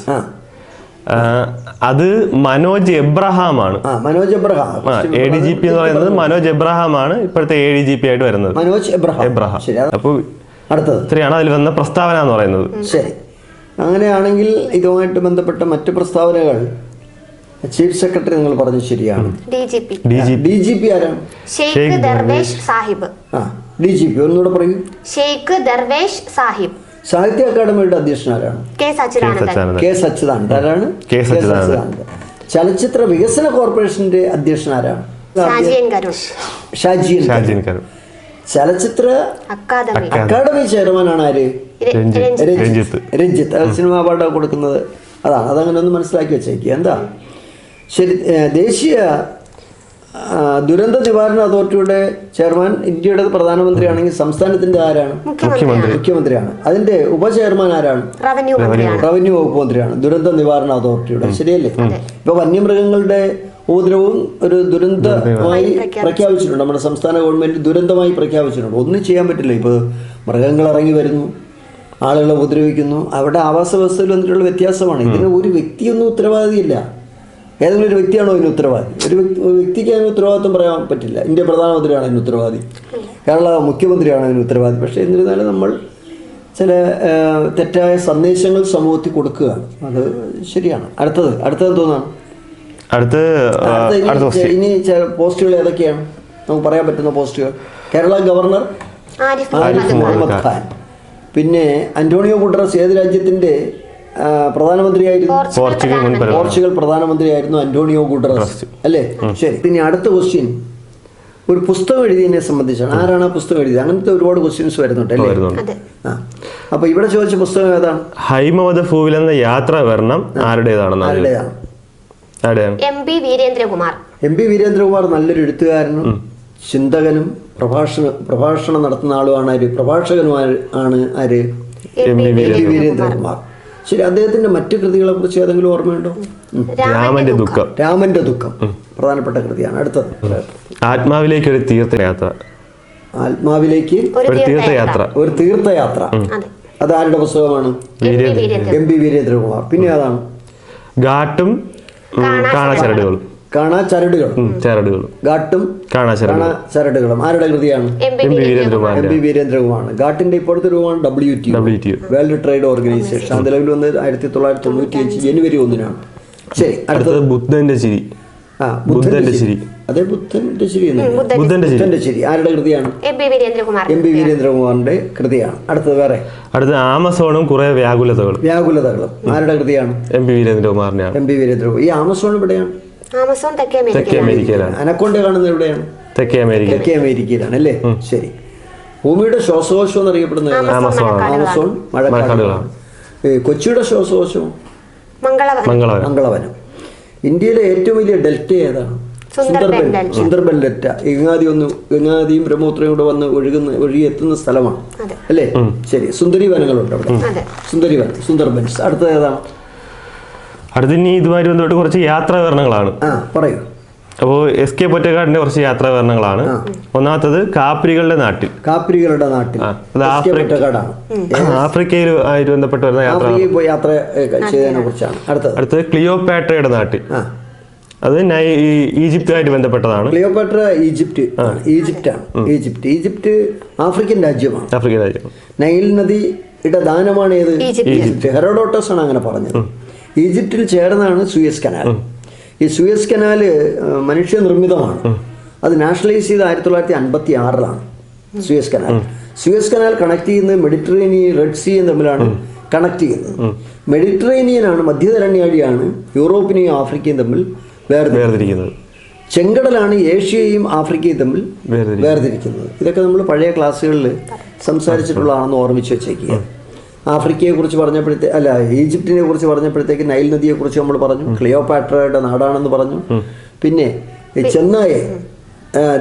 അത് മനോജ് എബ്രഹാം ആണ്. ADGP എന്ന് പറയുന്നത് മനോജ് എബ്രഹാം ആണ് ഇപ്പോഴത്തെ ADGP ആയിട്ട് വരുന്നത്. മനോജ് എബ്രഹാം. അപ്പോൾ അടുത്തത് ഇത്രയാണ് അതിൽ വന്ന പ്രസ്താവന എന്ന് പറയുന്നത്. ശരി. അങ്ങനെയാണെങ്കിൽ ഇതുമായിട്ട് ബന്ധപ്പെട്ട മറ്റു പ്രസ്താവനകൾ ചീഫ് സെക്രട്ടറി നിങ്ങൾ പറഞ്ഞു. ശരിയാണ്. DGP ആരാണ്? DGP ഒന്നുകൂടെ പറയൂ. സാഹിത്യ അക്കാദമിയുടെ അധ്യക്ഷൻ ആരാണ്? കെ സച്ചിദാനന്ദൻ. ആരാണ്? കെ സച്ചിദാനന്ദൻ. ചലച്ചിത്ര വികസന കോർപ്പറേഷന്റെ അധ്യക്ഷൻ ആരാണ്? ഷാജിയൻ കരുൺ. ചലച്ചിത്ര അക്കാദമി ചെയർമാനാണ് ആര്? രഞ്ജിത്ത്. സിനിമാ അവാർഡ് കൊടുക്കുന്നത് അതാണ്. അതങ്ങനെ ഒന്ന് മനസ്സിലാക്കി വെച്ചേക്കുക. എന്താ? ശരി. ദേശീയ ദുരന്ത നിവാരണ അതോറിറ്റിയുടെ ചെയർമാൻ ഇന്ത്യയുടെ പ്രധാനമന്ത്രിയാണെങ്കിൽ സംസ്ഥാനത്തിന്റെ ആരാണ്? മുഖ്യമന്ത്രിയാണ്. അതിന്റെ ഉപചെയർമാൻ ആരാണ്? റവന്യൂ വകുപ്പ് മന്ത്രിയാണ്. ദുരന്ത നിവാരണ അതോറിറ്റിയുടെ. ശരിയല്ലേ? ഇപ്പൊ വന്യമൃഗങ്ങളുടെ ഉപദ്രവവും ഒരു ദുരന്തമായി പ്രഖ്യാപിച്ചിട്ടുണ്ട്. നമ്മുടെ സംസ്ഥാന ഗവൺമെന്റ് ദുരന്തമായി പ്രഖ്യാപിച്ചിട്ടുണ്ട്. ഒന്നും ചെയ്യാൻ പറ്റില്ല. ഇപ്പോൾ മൃഗങ്ങൾ ഇറങ്ങി വരുന്നു, ആളുകളെ ഉപദ്രവിക്കുന്നു. അവിടെ ആവാസ വ്യവസ്ഥയിൽ വന്നിട്ടുള്ള വ്യത്യാസമാണ്. ഇതിന് ഒരു വ്യക്തിയൊന്നും ഉത്തരവാദിയില്ല. ഏതെങ്കിലും ഒരു വ്യക്തിയാണോ അതിന് ഉത്തരവാദി? ഒരു വ്യക്തിക്ക് അതിന് ഉത്തരവാദിത്വം പറയാൻ പറ്റില്ല. ഇന്ത്യ പ്രധാനമന്ത്രിയാണ് അതിന് ഉത്തരവാദി, കേരള മുഖ്യമന്ത്രിയാണ് അതിന് ഉത്തരവാദി. പക്ഷേ എന്നിരുന്നാലും നമ്മൾ ചില തെറ്റായ സന്ദേശങ്ങൾ സമൂഹത്തിൽ കൊടുക്കുകയാണ്. അത് ശരിയാണ്. അടുത്തത് തോന്നാണ്. ഇനി പോസ്റ്റുകൾ ഏതൊക്കെയാണ് നമുക്ക് പറയാൻ പറ്റുന്ന പോസ്റ്റുകൾ? കേരള ഗവർണർ ആരിഫ് മുഹമ്മദ് ഖാൻ. പിന്നെ അന്റോണിയോ ഗുട്ടറസ് ഏത് രാജ്യത്തിന്റെ പ്രധാനമന്ത്രിയായിരുന്നു? പോർച്ചുഗൽ പ്രധാനമന്ത്രിയായിരുന്നു അന്റോണിയോ ഗുട്ടറസ് അല്ലേ? ശരി. ഇനി അടുത്ത ക്വസ്റ്റ്യൻ ഒരു പുസ്തകം എഴുതിയതിനെ സംബന്ധിച്ചാണ്. ആരാണ് ആ പുസ്തകം എഴുതിയത്? അങ്ങനത്തെ ഒരുപാട് ക്വസ്റ്റ്യൻസ് വരുന്നുണ്ട് അല്ലേ? അപ്പൊ ഇവിടെ ചോദിച്ച പുസ്തകം ഏതാണ്? ഹൈമവത ഭൂവിൽ എന്ന യാത്രാ വർണ്ണം ആരുടേതാണ്? എം പി വീരേന്ദ്രകുമാർ നല്ലൊരു എഴുത്തുകാരനും ചിന്തകനും പ്രഭാഷണം നടത്തുന്ന ആളുമാണ്. പ്രഭാഷകനുമാണ് ആര്? M P Veerendrakumar. ശരി. അദ്ദേഹത്തിന്റെ മറ്റു കൃതികളെ കുറിച്ച് ഏതെങ്കിലും ഓർമ്മയുണ്ടോ? രാമന്റെ ദുഃഖം പ്രധാനപ്പെട്ട കൃതിയാണ്. അടുത്തത് ആത്മാവിലേക്ക് ഒരു തീർത്ഥയാത്ര. ഒരു തീർത്ഥയാത്ര. അത് ആരുടെ പുസ്തകമാണ്? M P Veerendrakumar. പിന്നെ അതാണ് ഘാട്ടും കാണാചരടുകളും. ആരുടെ കൃതിയാണ്? എം പി വീരേന്ദ്രകുമാർ. ഘാട്ടിന്റെ ഇപ്പോഴത്തെ രൂപമാണ് WTO, വേൾഡ് ട്രേഡ് ഓർഗനൈസേഷൻ. അത് നിലവിൽ വന്നത് 1995 ജനുവരി 1-നാണ്. ശരി. അടുത്തത് ബുദ്ധന്റെ ചിരി. അതെ, ബുദ്ധന്റെ ചിരി ആരുടെ കൃതിയാണ്? എം പി വീരേന്ദ്രകുമാറിന്റെ കൃതിയാണ്. അടുത്തത് ആമസോണും കുറെ വ്യാകുലതകളും. ആരുടെ കൃതിയാണ്? എം പി വീരേന്ദ്രകുമാറിന്റെ. ഈ ആമസോൺ എവിടെയാണ്? തെക്കേ അമേരിക്കയിലാണ്. അനക്കോണ്ട കാണുന്നത് എവിടെയാണ്? തെക്കേ അമേരിക്കയിലാണ് അല്ലേ? ശരി. ഭൂമിയുടെ ശ്വാസകോശം എന്നറിയപ്പെടുന്നത് ആമസോൺ മഴക്കാടുകളാണ്. കൊച്ചിയുടെ ശ്വാസകോശം മംഗളവനം. ഇന്ത്യയിലെ ഏറ്റവും വലിയ ഡെൽറ്റ ഏതാണ്? സുന്ദർബൻ ഡെൽറ്റ. ഗംഗാദിയും ബ്രഹ്മപുത്രയും കൂടെ വന്ന് ഒഴുകിയെത്തുന്ന സ്ഥലമാണ് അല്ലേ? ശരി. സുന്ദരി വനങ്ങളുണ്ട് അവിടെ. സുന്ദർബൻസ്. അടുത്തത് ഏതാണ്? അടുത്ത ഇനി ഇതുമായി ബന്ധപ്പെട്ട് കുറച്ച് യാത്രാ വിവരണങ്ങളാണ്. പറയൂ. അപ്പോൾ എസ്.കെ. പൊറ്റക്കാടിന്റെ കുറച്ച് യാത്രാ വിവരണങ്ങളാണ്. ഒന്നാമത്തത് കാപ്രികളുടെ നാട്ടിൽ. അത് ആഫ്രിക്കയിൽ ആയിട്ട് ബന്ധപ്പെട്ട് വരുന്ന യാത്ര ചെയ്തതിനെ കുറിച്ചാണ്. അടുത്തത് ക്ലിയോപാട്രയുടെ നാട്ടിൽ. അത് ഈജിപ്തുമായിട്ട് ബന്ധപ്പെട്ടതാണ്. ക്ലിയോപാട്ര ഈജിപ്റ്റ് ആഫ്രിക്കൻ രാജ്യമാണ്. നൈൽ നദിയുടെ ദാനമാണ് ഏത്? ഈജിപ്റ്റ്. ഹെറോഡോട്ടസ് ആണ് അങ്ങനെ പറഞ്ഞത്. ഈജിപ്തിൽ ചേർന്നാണ് സൂയസ് കനാൽ. ഈ സൂയസ് കനാല് മനുഷ്യനിർമ്മിതമാണ്. അത് നാഷണലൈസ് ചെയ്ത് 1956 സൂയസ് കനാൽ കണക്ട് ചെയ്യുന്നത് മെഡിറ്ററേനിയൻ റെഡ് സീയും തമ്മിലാണ് കണക്ട് ചെയ്യുന്നത്. മെഡിറ്ററേനിയനാണ്, മധ്യധരണ്യാഴിയാണ് യൂറോപ്പിനെയും ആഫ്രിക്കയും തമ്മിൽ വേർതിരിക്കുന്നത്. ചെങ്കടലാണ് ഏഷ്യയും ആഫ്രിക്കയും തമ്മിൽ വേർതിരിക്കുന്നത്. ഇതൊക്കെ നമ്മൾ പഴയ ക്ലാസ്സുകളിൽ സംസാരിച്ചിട്ടുള്ളതാണെന്ന് ഓർമ്മിച്ച് വെച്ചേക്കുക. ആഫ്രിക്കയെ കുറിച്ച് ഈജിപ്തിനെ കുറിച്ച് പറഞ്ഞപ്പോഴത്തേക്ക് നൈൽ നദിയെ കുറിച്ച് നമ്മൾ പറഞ്ഞു. ക്ലിയോപാട്രയുടെ നാടാണെന്ന് പറഞ്ഞു. പിന്നെ ചെന്നായ്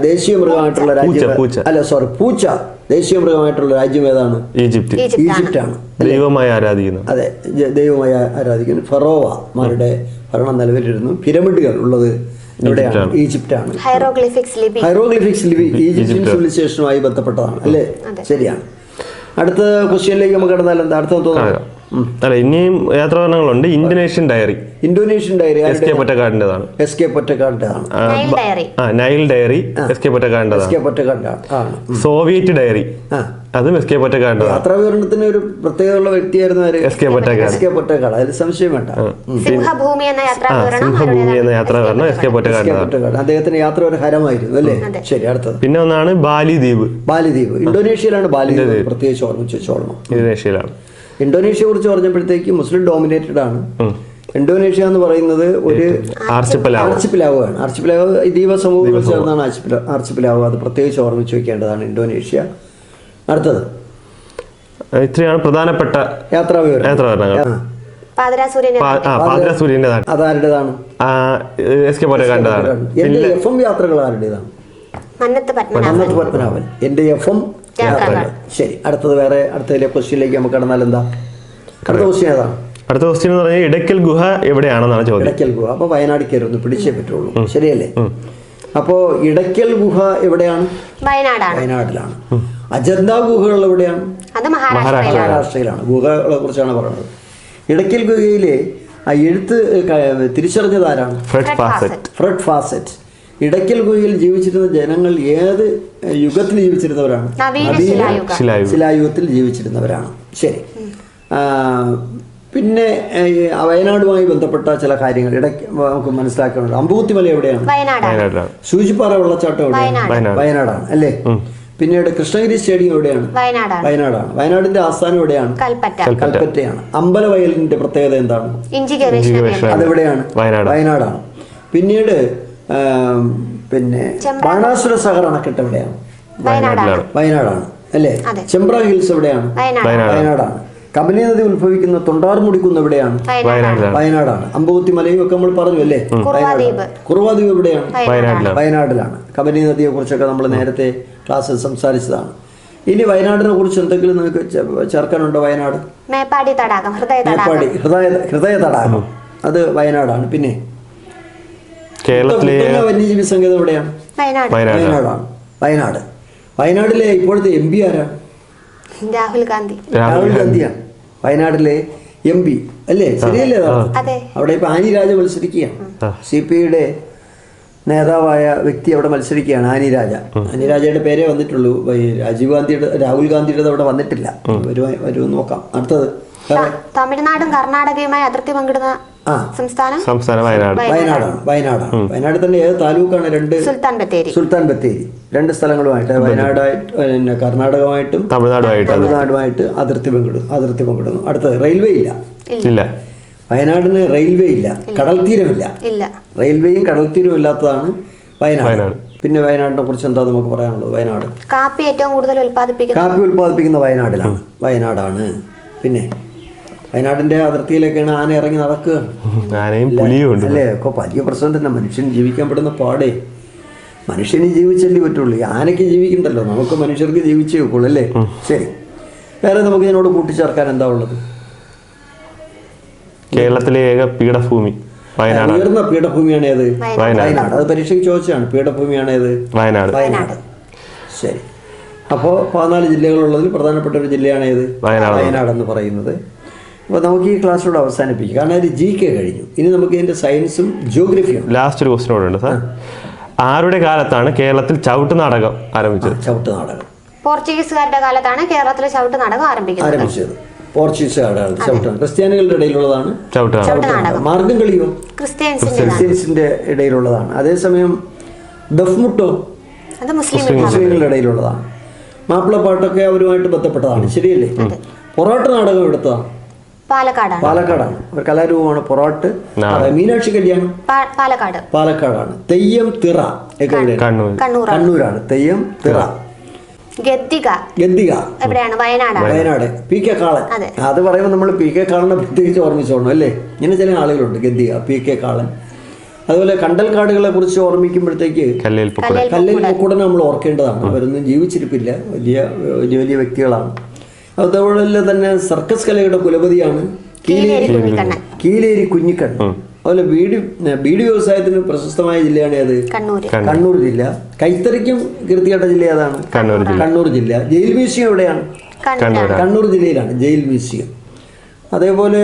ദേശീയ മൃഗമായിട്ടുള്ള രാജ്യം പൂച്ച ദേശീയ മൃഗമായിട്ടുള്ള രാജ്യം ഏതാണ്? ഈജിപ്റ്റാണ്. ദൈവമായി ആരാധിക്കുന്നു. അതെ, ദൈവമായി ആരാധിക്കുന്നു. ഫറോവമാരുടെ ഭരണം നിലവിലിരുന്നു. പിരമിഡുകൾ ഉള്ളത് എവിടെയാണ്? ഈജിപ്റ്റാണ്. ഹൈറോഗ്ലിഫിക്സ് ലിപി ഈജിപ്ഷ്യൻ സിവിലൈസേഷനുമായി ബന്ധപ്പെട്ടതാണ് അല്ലേ? ശരിയാണ്. അടുത്ത ക്വസ്റ്റ്യനിലേക്ക് നമുക്ക് കടന്നാൽ എന്താ? അടുത്ത അല്ല, ഇനിയും യാത്രാവിവരണങ്ങളുണ്ട്. Indonesian diary SK. പൊറ്റക്കാടിൻ്റെതാണ്. Nile diary SK. പൊറ്റക്കാടിൻ്റെതാണ്. സോവിയറ്റ് ഡയറി അതും എസ്.കെ. പൊറ്റക്കാടിൻ്റെതാണ്. യാത്രാവിവരണത്തിന് ഒരു പ്രത്യേകതയുള്ള വ്യക്തിയായിരുന്നു എസ്.കെ. പൊറ്റക്കാട്. അതിൽ സംശയം വേണ്ട. സിംഹഭൂമി എന്ന യാത്രാവിവരണം എസ്.കെ. പൊറ്റക്കാടിൻ്റെതാണ്. അദ്ദേഹത്തിന് യാത്ര ഒരു ഹരമായിരുന്നു അല്ലേ? ശരി. അടുത്തത് പിന്നെ ഒന്നാണ് ബാലിദ്വീപ്. ഇന്തോനേഷ്യയിലാണ് ബാലിദ്വീപ്. പ്രത്യേകിച്ച് ഓർമ്മിച്ച് വെച്ചോളണം. ഇന്തോനേഷ്യയിലാണ്. ഇന്തോനേഷ്യയെ കുറിച്ച് പറഞ്ഞപ്പോഴത്തേക്ക് മുസ്ലിം ഡോമിനേറ്റഡ് ആണ്. ഇന്തോനേഷ്യ എന്ന് പറയുന്നത് ഒരു ആർച്ചിപ്പിലാവാണ്. ആർച്ചിപ്പിലാവ് ദ്വീപ സമൂഹങ്ങൾ ചേർന്നാണ് ആർച്ചിപ്പിലാവ്. അത് പ്രത്യേകിച്ച് ഓർമ്മിച്ച് വെക്കേണ്ടതാണ് ഇന്തോനേഷ്യ. അടുത്തത് ഇത്രയാണ് പ്രധാനപ്പെട്ട യാത്രാവിവരണങ്ങൾ. പാതിരാസൂര്യന്റെ അതാരുടേതാണ്? എസ്.കെ. പൊറ്റക്കാടിൻ്റെതാണ്. FM യാത്രകൾ ആരുടേതാണ്? മന്നത്ത് പത്മനാഭൻ. എന്റെ FM യാത്രകൾ. ശരി. അടുത്തത് അടുത്തതിലെ ക്വസ്റ്റ്യനിലേക്ക് നമുക്ക് കടന്നാൽ എന്താ? അടുത്ത ക്വസ്റ്റ്യൻ ഏതാണ്? അടുത്ത ക്വസ്റ്റ്യൻ എന്ന് പറഞ്ഞാൽ ഇടയ്ക്കൽ ഗുഹ എവിടെയാണെന്നാണ് ചോദ്യം. ഇടയ്ക്കൽ ഗുഹ. അപ്പൊ വയനാട് കയറി പിടിച്ചേ പറ്റുള്ളൂ. ശരിയല്ലേ? അപ്പോ ഇടയ്ക്കൽ ഗുഹ എവിടെയാണ്? വയനാട്ടിലാണ്. അജന്ത ഗുഹകൾ എവിടെയാണ്? മഹാരാഷ്ട്രയിലാണ്. ഗുഹകളെ കുറിച്ചാണ് പറയുന്നത്. ഇടയ്ക്കൽ ഗുഹയിലെ ആ എഴുത്ത് തിരിച്ചറിഞ്ഞതാരാണ്? Fred facet. ഇടയ്ക്കൽ ഗുഹയിൽ ജീവിച്ചിരുന്ന ജനങ്ങൾ ഏത് യുഗത്തിൽ ജീവിച്ചിരുന്നവരാണ്? ശിലായുഗത്തിൽ ജീവിച്ചിരുന്നവരാണ്. ശരി. പിന്നെ വയനാടുമായി ബന്ധപ്പെട്ട ചില കാര്യങ്ങൾ ഇടയ്ക്ക് നമുക്ക് മനസ്സിലാക്കാനുണ്ട്. അമ്പൂത്തിമല എവിടെയാണ്? സൂചിപ്പാറ വെള്ളച്ചാട്ടം എവിടെയാണ്? വയനാടാണ് അല്ലേ? പിന്നീട് കൃഷ്ണഗിരി സ്റ്റേഡിയം എവിടെയാണ്? വയനാടാണ്. വയനാടിന്റെ ആസ്ഥാനം എവിടെയാണ്? കൽപ്പറ്റയാണ്. അമ്പലവയലിന്റെ പ്രത്യേകത എന്താണ്? അതെവിടെയാണ്? വയനാടാണ്. പിന്നീട് പിന്നെ ബാണാസുര സാഗർ അണക്കെട്ട് എവിടെയാണ്? വയനാടാണ് അല്ലേ? ചെമ്പ്ര ഹിൽസ് എവിടെയാണ്? വയനാടാണ്. കബനി നദി ഉത്ഭവിക്കുന്ന തൊണ്ടാർമുടിക്കുന്ന എവിടെയാണ്? വയനാടാണ്. അമ്പൂത്തിമലയും ഒക്കെ നമ്മൾ പറഞ്ഞു അല്ലേ? കുറുവാദ്വീപ് എവിടെയാണ്? വയനാട്ടിലാണ്. കബനി നദിയെ കുറിച്ചൊക്കെ നമ്മൾ നേരത്തെ ക്ലാസ്സിൽ സംസാരിച്ചതാണ്. ഇനി വയനാടിനെ കുറിച്ച് എന്തെങ്കിലും നിങ്ങൾക്ക് ചേർക്കാനുണ്ടോ? വയനാട് ഹൃദയ തടാകം അത് വയനാടാണ്. പിന്നെ കേരളത്തിലെ വന്യജീവി സങ്കേതം എവിടെയാണ്? വയനാടാണ്. വയനാടിലെ ഇപ്പോഴത്തെ MP ആരാണ്? രാഹുൽ ഗാന്ധിയാണ്. വയനാട്ടിലെ MP അല്ലേ? ശരിയല്ലേ? അവിടെ ഇപ്പൊ ആനി രാജ മത്സരിക്കുകയാണ്. CPI നേതാവായ വ്യക്തി അവിടെ മത്സരിക്കുകയാണ്. ആനി രാജയുടെ പേരേ വന്നിട്ടുള്ളൂ. രാഹുൽ ഗാന്ധിയുടെ അവിടെ വന്നിട്ടില്ല. വരും നോക്കാം. അടുത്തത് തമിഴ്നാടും കർണാടകയുമായി അതിർത്തി പങ്കിടുന്ന സംസ്ഥാനം വയനാടാണ്. വയനാട് തന്നെ ഏത് താലൂക്കാണ്? സുൽത്താൻ ബത്തേരി. രണ്ട് സ്ഥലങ്ങളുമായിട്ട് വയനാടായിട്ട് പിന്നെ കർണാടകമായിട്ടും തമിഴ്നാടുമായിട്ട് അതിർത്തി പങ്കിടുന്നു. അടുത്തത് റെയിൽവേ ഇല്ല. വയനാടിന് റെയിൽവേ ഇല്ല, കടൽ തീരമില്ല. റെയിൽവേയും കടൽ തീരവും ഇല്ലാത്തതാണ് വയനാട്. പിന്നെ വയനാടിനെ കുറിച്ച് എന്താ നമുക്ക് പറയാനുള്ളത്? വയനാട് കാപ്പി ഏറ്റവും കൂടുതൽ ഉൽപ്പാദിപ്പിക്കുന്ന വയനാടാണ്. പിന്നെ വയനാടിന്റെ അതിർത്തിയിലൊക്കെയാണ് ആന ഇറങ്ങി നടക്കുക അല്ലേ? ഒക്കെ വലിയ പ്രശ്നം തന്നെ. മനുഷ്യൻ ജീവിക്കാൻ പെടുന്ന പാടേ. മനുഷ്യന് ജീവിച്ചല്ലേ പറ്റുള്ളൂ. ആനയ്ക്ക് ജീവിക്കണ്ടല്ലോ, നമുക്ക് മനുഷ്യർക്ക് ജീവിച്ചേ വെക്കുള്ളൂ അല്ലേ? ശരി, വേറെ നമുക്ക് ഇതിനോട് കൂട്ടിച്ചേർക്കാൻ എന്താ ഉള്ളത്? കേരളത്തിലെ ഏക പീഠഭൂമി വയനാട്. ഉയർന്ന പീഠഭൂമിയാണ് ഏത്? വയനാട്. അത് പരീക്ഷയ്ക്ക് ചോദിച്ചാണ്. പീഠഭൂമിയാണ് ഏത്? വയനാട്. ശരി, അപ്പോൾ 14 ജില്ലകളുള്ളതിൽ പ്രധാനപ്പെട്ട ഒരു ജില്ലയാണ് ഏത്? വയനാട് എന്ന് പറയുന്നത്. അപ്പോൾ നമുക്ക് ഈ ക്ലാസ്സിലൂടെ അവസാനിപ്പിക്കും, കാരണം അത് GK കഴിഞ്ഞു. ഇനി നമുക്ക് ഇതിന്റെ സയൻസും ജിയോഗ്രഫിയും. ലാസ്റ്റ് ഒരു ക്വസ്റ്റ്യൻ കൂടെ ഉണ്ട് സാർ. ആരുടെ കാലത്താണ് കേരളത്തിൽ ചവിട്ട് നാടകം ആരംഭിച്ചത്? ചവിട്ട് നാടകം പോർച്ചുഗീസുകാരുടെ കാലത്താണ് കേരളത്തിലെ ചവിട്ട് നാടകം ആരംഭിച്ചത്. പോർച്ചുഗീസുകാരുടെ ചവിട്ടാണ്. ക്രിസ്ത്യാനികളുടെ ഇടയിലുള്ളതാണ് ചവിട്ട് നാടകം. മാർഗം കളിയോ ക്രിസ്ത്യൻസിന്റെ ഇടയിലുള്ളതാണ്. അതേസമയം ദഫ്മുട്ടോ മുസ്ലിങ്ങളുടെ ഇടയിലുള്ളതാണ്. മാപ്പിളപ്പാട്ടൊക്കെ അവരുമായിട്ട് ബന്ധപ്പെട്ടതാണ്. ശരിയല്ലേ? പൊറാട്ട് നാടകം എടുത്തതാണ് പാലക്കാടാണ്. ഒരു കലാരൂപമാണ് പൊറാട്ട്. മീനാക്ഷി കല്യാണം പാലക്കാടാണ്. തെയ്യം തിറ ഒക്കെ കണ്ണൂരാണ്. തെയ്യം തിറ. ഗദ്ദിക വയനാട്. PK കാളൻ. അത് പറയുമ്പോൾ നമ്മൾ PK കാളനെ പ്രത്യേകിച്ച് ഓർമ്മിച്ചോണം അല്ലേ? ഇങ്ങനെ ചില ആളുകളുണ്ട്. ഗദ്ദിക, PK കാളൻ. അതുപോലെ കണ്ടൽക്കാടുകളെ കുറിച്ച് ഓർമ്മിക്കുമ്പോഴത്തേക്ക് കല്ലേൽ പൊക്കുടനെ നമ്മൾ ഓർക്കേണ്ടതാണ്. അവരൊന്നും ജീവിച്ചിരിപ്പില്ല, വലിയ വലിയ വ്യക്തികളാണ്. അതുപോലെ തന്നെ സർക്കസ് കലയുടെ കുലപതിയാണ് കീലേരി കുഞ്ഞിക്കണ്ണൻ. അതുപോലെ ബീഡി വ്യവസായത്തിന് പ്രശസ്തമായ ജില്ലയാണ് ഏത്? കണ്ണൂർ ജില്ല. കൈത്തറിക്കും കീർത്തിയേട്ട ജില്ല ഏതാണ്? കണ്ണൂർ ജില്ല. ജയിൽ മ്യൂസിയം എവിടെയാണ്? കണ്ണൂർ ജില്ലയിലാണ് ജയിൽ മ്യൂസിയം. അതേപോലെ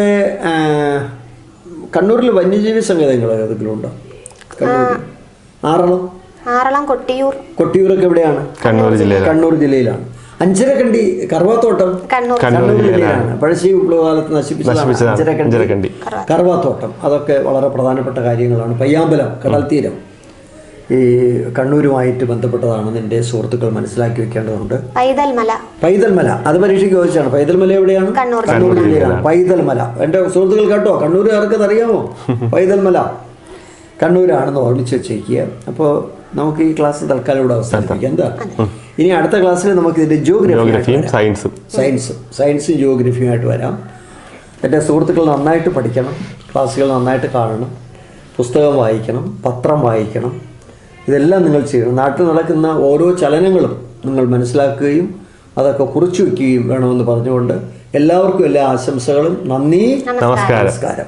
കണ്ണൂരിൽ വന്യജീവി സങ്കേതങ്ങൾ ഏതെങ്കിലും ഉണ്ടോ? ആറളം കൊട്ടിയൂരൊക്കെ എവിടെയാണ്? കണ്ണൂർ ജില്ലയിലാണ്. അഞ്ചരക്കണ്ടി കറുവാത്തോട്ടം കണ്ണൂർ ജില്ലയിലാണ്. പഴശ്ശി വിപ്ലവകാലത്ത് നശിപ്പിച്ചതാണ് അഞ്ചരക്കണ്ടി കറുവാത്തോട്ടം. അതൊക്കെ വളരെ പ്രധാനപ്പെട്ട കാര്യങ്ങളാണ്. പയ്യാമ്പലം കടൽ തീരം ഈ കണ്ണൂരുമായിട്ട് ബന്ധപ്പെട്ടതാണെന്ന് എൻ്റെ സുഹൃത്തുക്കൾ മനസ്സിലാക്കി വെക്കേണ്ടതുണ്ട്. പൈതൽമല അത് പരീക്ഷയ്ക്ക് ചോദിച്ചാണ്. പൈതൽമല എവിടെയാണ്? കണ്ണൂർ ജില്ലയിലാണ്. പൈതൽമല എൻ്റെ സുഹൃത്തുക്കൾ കേട്ടോ, കണ്ണൂരുകാർക്ക് അറിയാമോ? പൈതൽമല കണ്ണൂരാണെന്ന് ഓർമ്മിച്ച് വെച്ചേക്കുക. അപ്പോൾ നമുക്ക് ഈ ക്ലാസ് തൽക്കാലം ഇവിടെ അവസാനിപ്പിക്കാം. എന്താ ഇനി അടുത്ത ക്ലാസ്സിൽ നമുക്ക് ഇതിൻ്റെ ജിയോഗ്രഫിയും സയൻസും ജിയോഗ്രഫിയുമായിട്ട് വരാം. എൻ്റെ സുഹൃത്തുക്കൾ നന്നായിട്ട് പഠിക്കണം, ക്ലാസ്സുകൾ നന്നായിട്ട് കാണണം, പുസ്തകം വായിക്കണം, പത്രം വായിക്കണം. ഇതെല്ലാം നിങ്ങൾ ചെയ്യണം. നാട്ടിൽ നടക്കുന്ന ഓരോ ചലനങ്ങളും നിങ്ങൾ മനസ്സിലാക്കുകയും അതൊക്കെ കുറിച്ചു വയ്ക്കുകയും വേണമെന്ന് പറഞ്ഞുകൊണ്ട് എല്ലാവർക്കും എല്ലാ ആശംസകളും. നന്ദി, നമസ്കാരം.